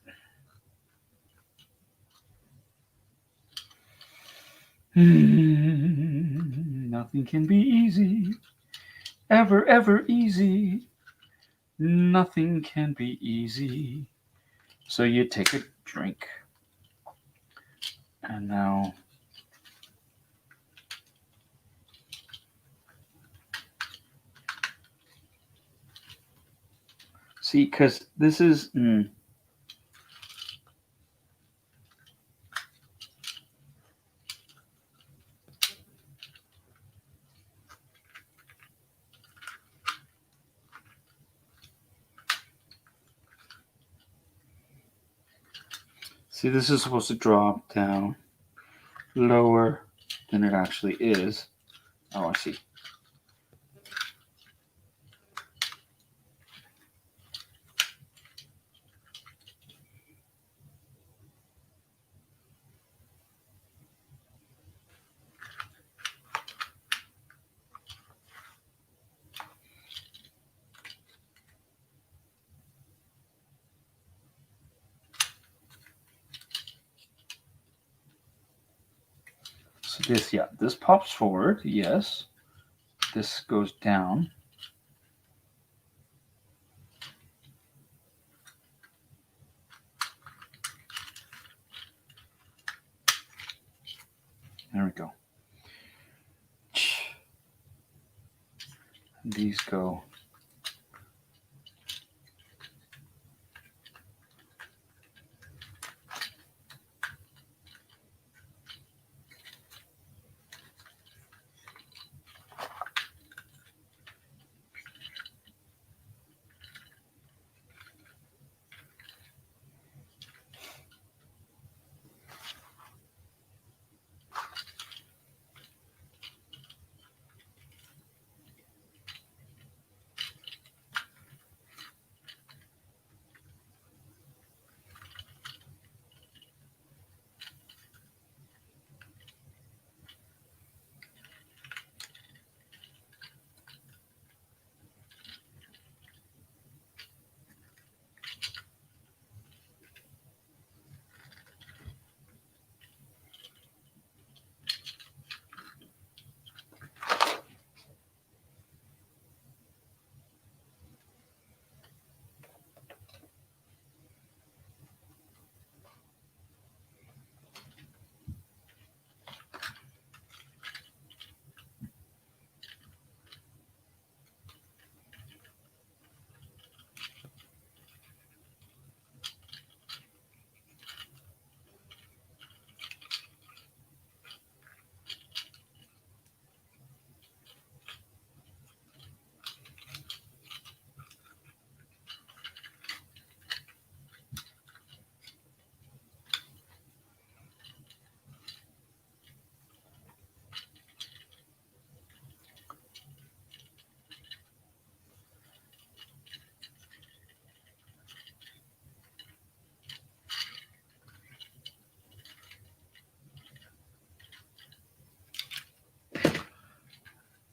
Speaker 1: Nothing can be easy. Ever easy. Nothing can be easy. So you take a drink. And now see, because this is see, this is supposed to drop down lower than it actually is. Oh, I see. This pops forward. Yes. This goes down. There we go. These go.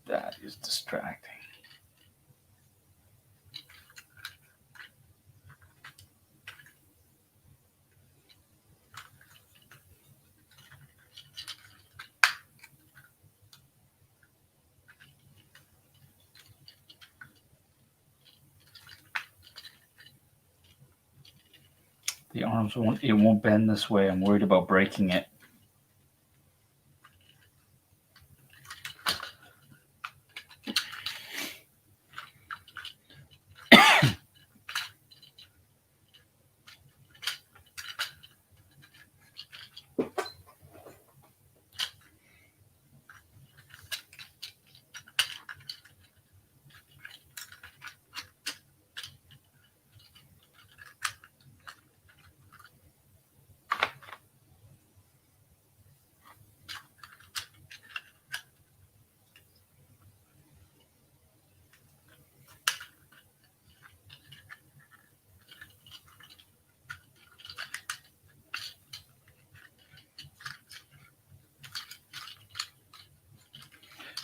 Speaker 1: That is distracting. The arms won't bend this way. I'm worried about breaking it.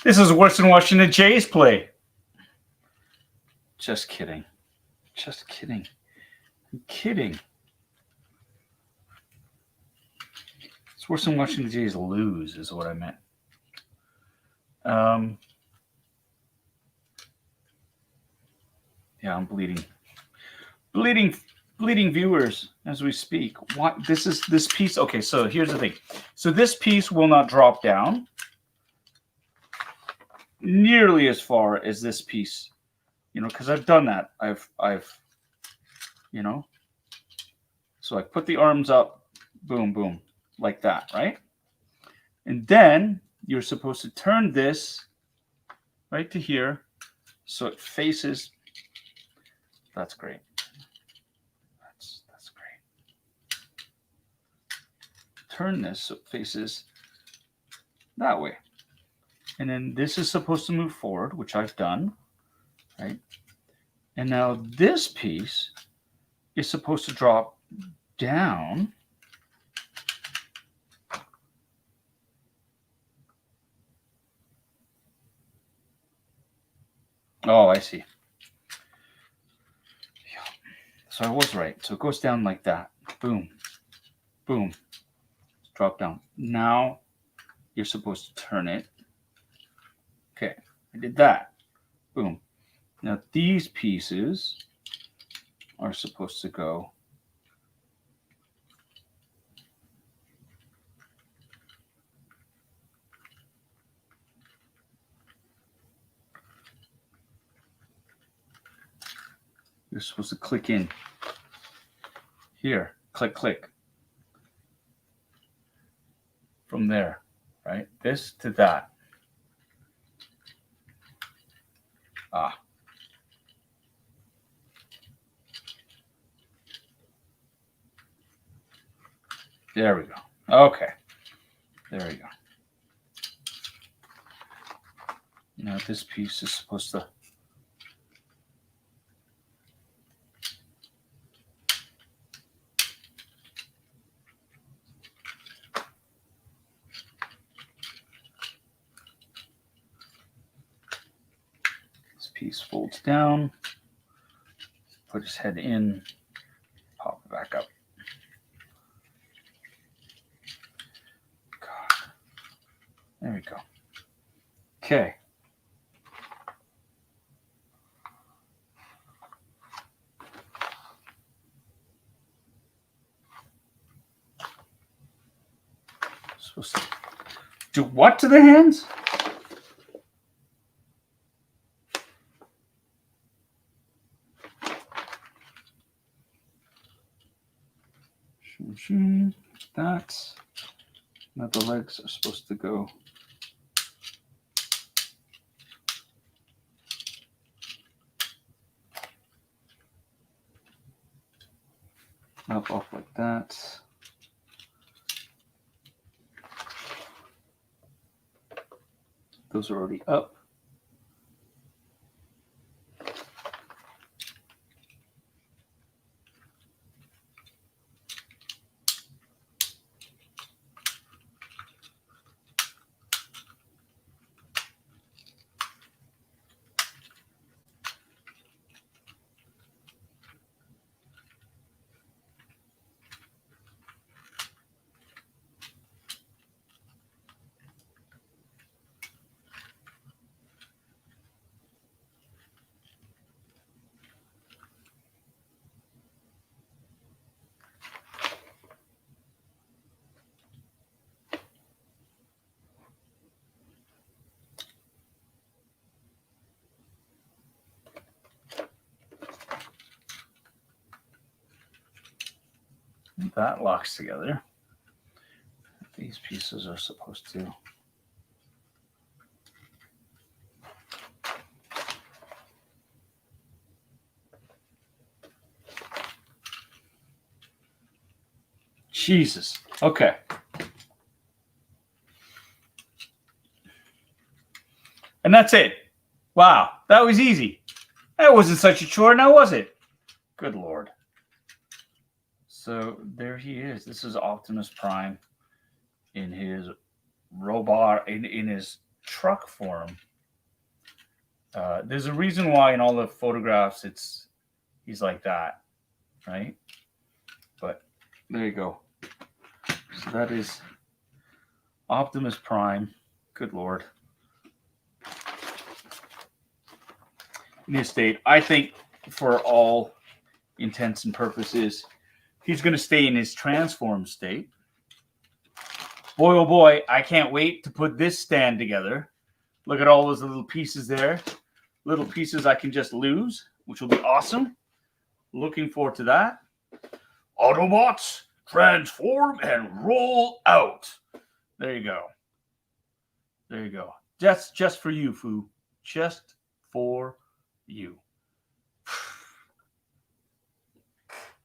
Speaker 1: This is worse than watching the Jays play. Just kidding. Just kidding. I'm kidding. It's worse than watching the Jays lose, is what I meant. Yeah, I'm bleeding. Bleeding viewers as we speak. What? This piece. Okay, so here's the thing. So this piece will not drop down nearly as far as this piece, because I've done that. I've, so I put the arms up, boom, boom, like that, right? And then you're supposed to turn this right to here, so it faces. That's great. That's great. Turn this so it faces that way. And then this is supposed to move forward, which I've done, right? And now this piece is supposed to drop down. Oh, I see. Yeah. So I was right. So it goes down like that. Boom. Boom. Drop down. Now you're supposed to turn it. Okay, I did that. Boom. Now these pieces are supposed to go you're supposed to click in here. Click, click. From there, right? This to that. Ah. There we go. Okay. There we go. Now this piece is supposed to piece folds down, put his head in, pop it back up. God. There we go. Okay. Supposed to do what to the hands? That. Now the legs are supposed to go up like that. Those are already up. That locks together. These pieces are supposed to Jesus. Okay. And that's it. Wow, that was easy. That wasn't such a chore, now was it? Good Lord. So there he is. This is Optimus Prime in his robot, in his truck form. There's a reason why in all the photographs he's like that, right? But there you go. So that is Optimus Prime. Good Lord. In his state, I think for all intents and purposes, he's going to stay in his transform state. Boy, oh boy, I can't wait to put this stand together. Look at all those little pieces there. Little pieces I can just lose, which will be awesome. Looking forward to that. Autobots, transform and roll out. There you go. There you go. Just for you, Foo. Just for you.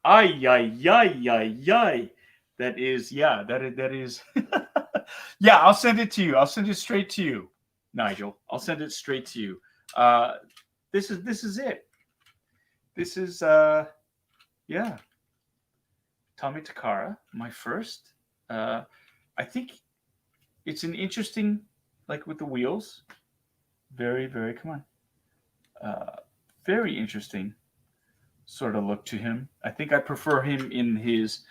Speaker 1: Ay, ay, ay, ay, ay. That is. Yeah, I'll send it to you. I'll send it straight to you, Nigel. I'll send it straight to you. This is it. This is yeah. Tomy Takara, my first. I think it's an interesting, like with the wheels. Very, very, come on. Very interesting sort of look to him. I think I prefer him in his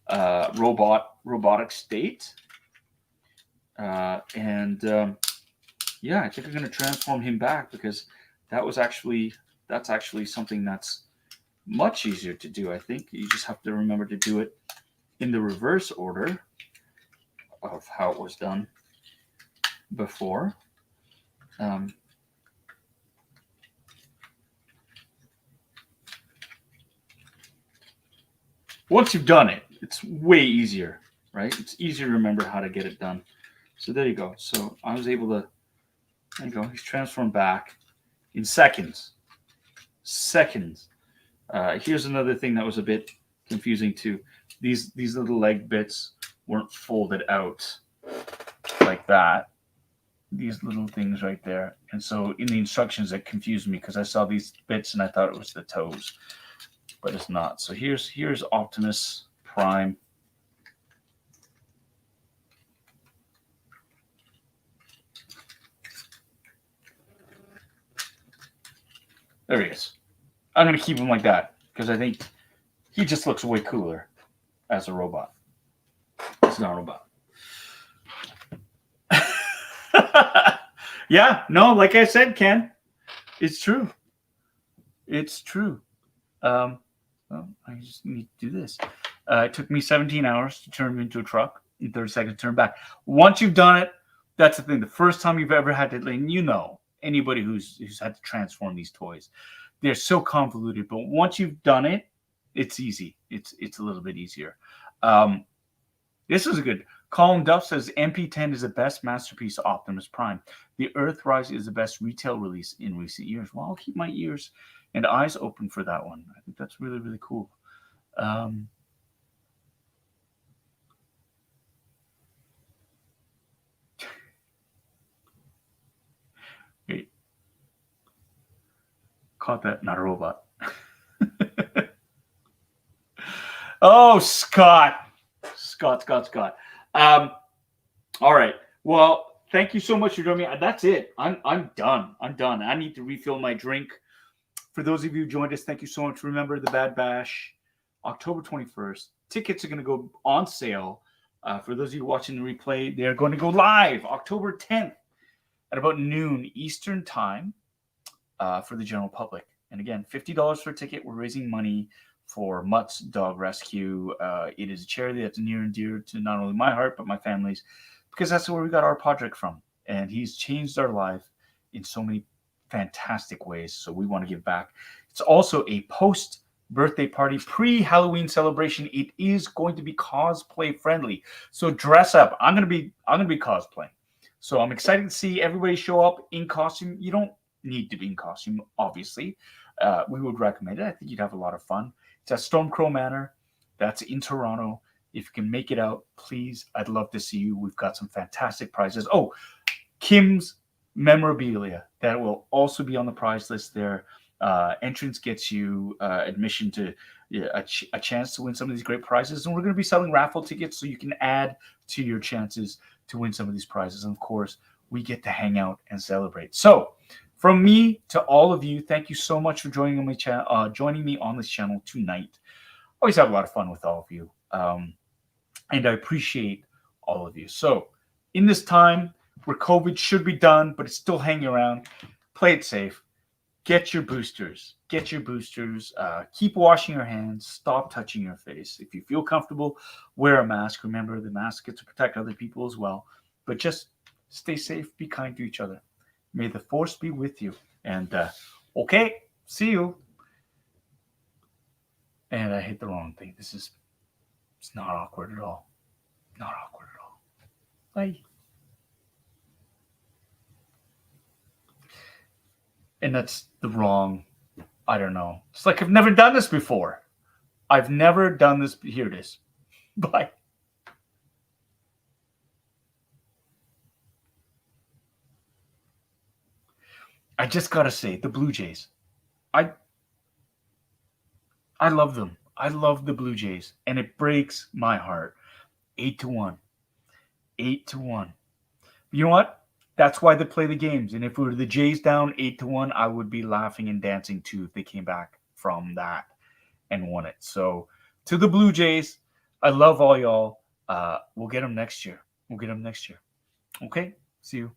Speaker 1: robotic state. Yeah, I think I'm going to transform him back because that's actually something that's much easier to do. I think you just have to remember to do it in the reverse order of how it was done before. Once you've done it, it's way easier, right? It's easier to remember how to get it done. So there you go. So I was able to, there you go. He's transformed back in seconds. Here's another thing that was a bit confusing too. These little leg bits weren't folded out like that. These little things right there. And so in the instructions, it confused me because I saw these bits and I thought it was the toes, but it's not. So here's Optimus Prime. There he is. I'm going to keep him like that because I think he just looks way cooler as a robot. It's not a robot. Yeah, no, like I said, Ken, it's true. It's true. Well, I just need to do this. It took me 17 hours to turn him into a truck in 30 seconds to turn back. Once you've done it, that's the thing. The first time you've ever had to, and anybody who's had to transform these toys, they're so convoluted. But once you've done it, it's easy. It's a little bit easier. This is a good. Colin Duff says MP10 is the best masterpiece of Optimus Prime. The Earthrise is the best retail release in recent years. Well, I'll keep my ears and eyes open for that one. I think that's really, really cool. Wait. Caught that, not a robot. Oh, Scott. All right. Well, thank you so much for joining me. That's it. I'm done. I need to refill my drink. For those of you who joined us, thank you so much. Remember the Bad Bash, October 21st. Tickets are going to go on sale. For those of you watching the replay, they're going to go live October 10th at about noon Eastern time for the general public. And again, $50 for a ticket. We're raising money for Mutt's Dog Rescue. It is a charity that's near and dear to not only my heart, but my family's, because that's where we got our project from. And he's changed our life in so many fantastic ways. So we want to give back. It's also a post-birthday party, pre-Halloween celebration. It is going to be cosplay friendly. So dress up. I'm gonna be cosplaying. So I'm excited to see everybody show up in costume. You don't need to be in costume, obviously. We would recommend it. I think you'd have a lot of fun. It's at Storm Crow Manor. That's in Toronto. If you can make it out, please, I'd love to see you. We've got some fantastic prizes. Oh, Kim's memorabilia. That will also be on the prize list there. Entrance gets you admission to a chance to win some of these great prizes. And we're going to be selling raffle tickets so you can add to your chances to win some of these prizes. And of course, we get to hang out and celebrate. So from me to all of you, thank you so much for joining me on this channel tonight. Always have a lot of fun with all of you. And I appreciate all of you. So in this time where COVID should be done, but it's still hanging around, play it safe. Get your boosters. Keep washing your hands. Stop touching your face. If you feel comfortable, wear a mask. Remember, the mask gets to protect other people as well. But just stay safe. Be kind to each other. May the force be with you. And okay, see you. And I hit the wrong thing. It's not awkward at all. Not awkward at all. Bye. And that's the wrong, I don't know. It's like I've never done this before. I've never done this. Here it is. Bye. I just got to say, the Blue Jays. I love them. I love the Blue Jays. And it breaks my heart. 8-1. 8-1. You know what? That's why they play the games. And if we were the Jays down 8-1, I would be laughing and dancing too if they came back from that and won it. So to the Blue Jays, I love all y'all. We'll get them next year. Okay. See you.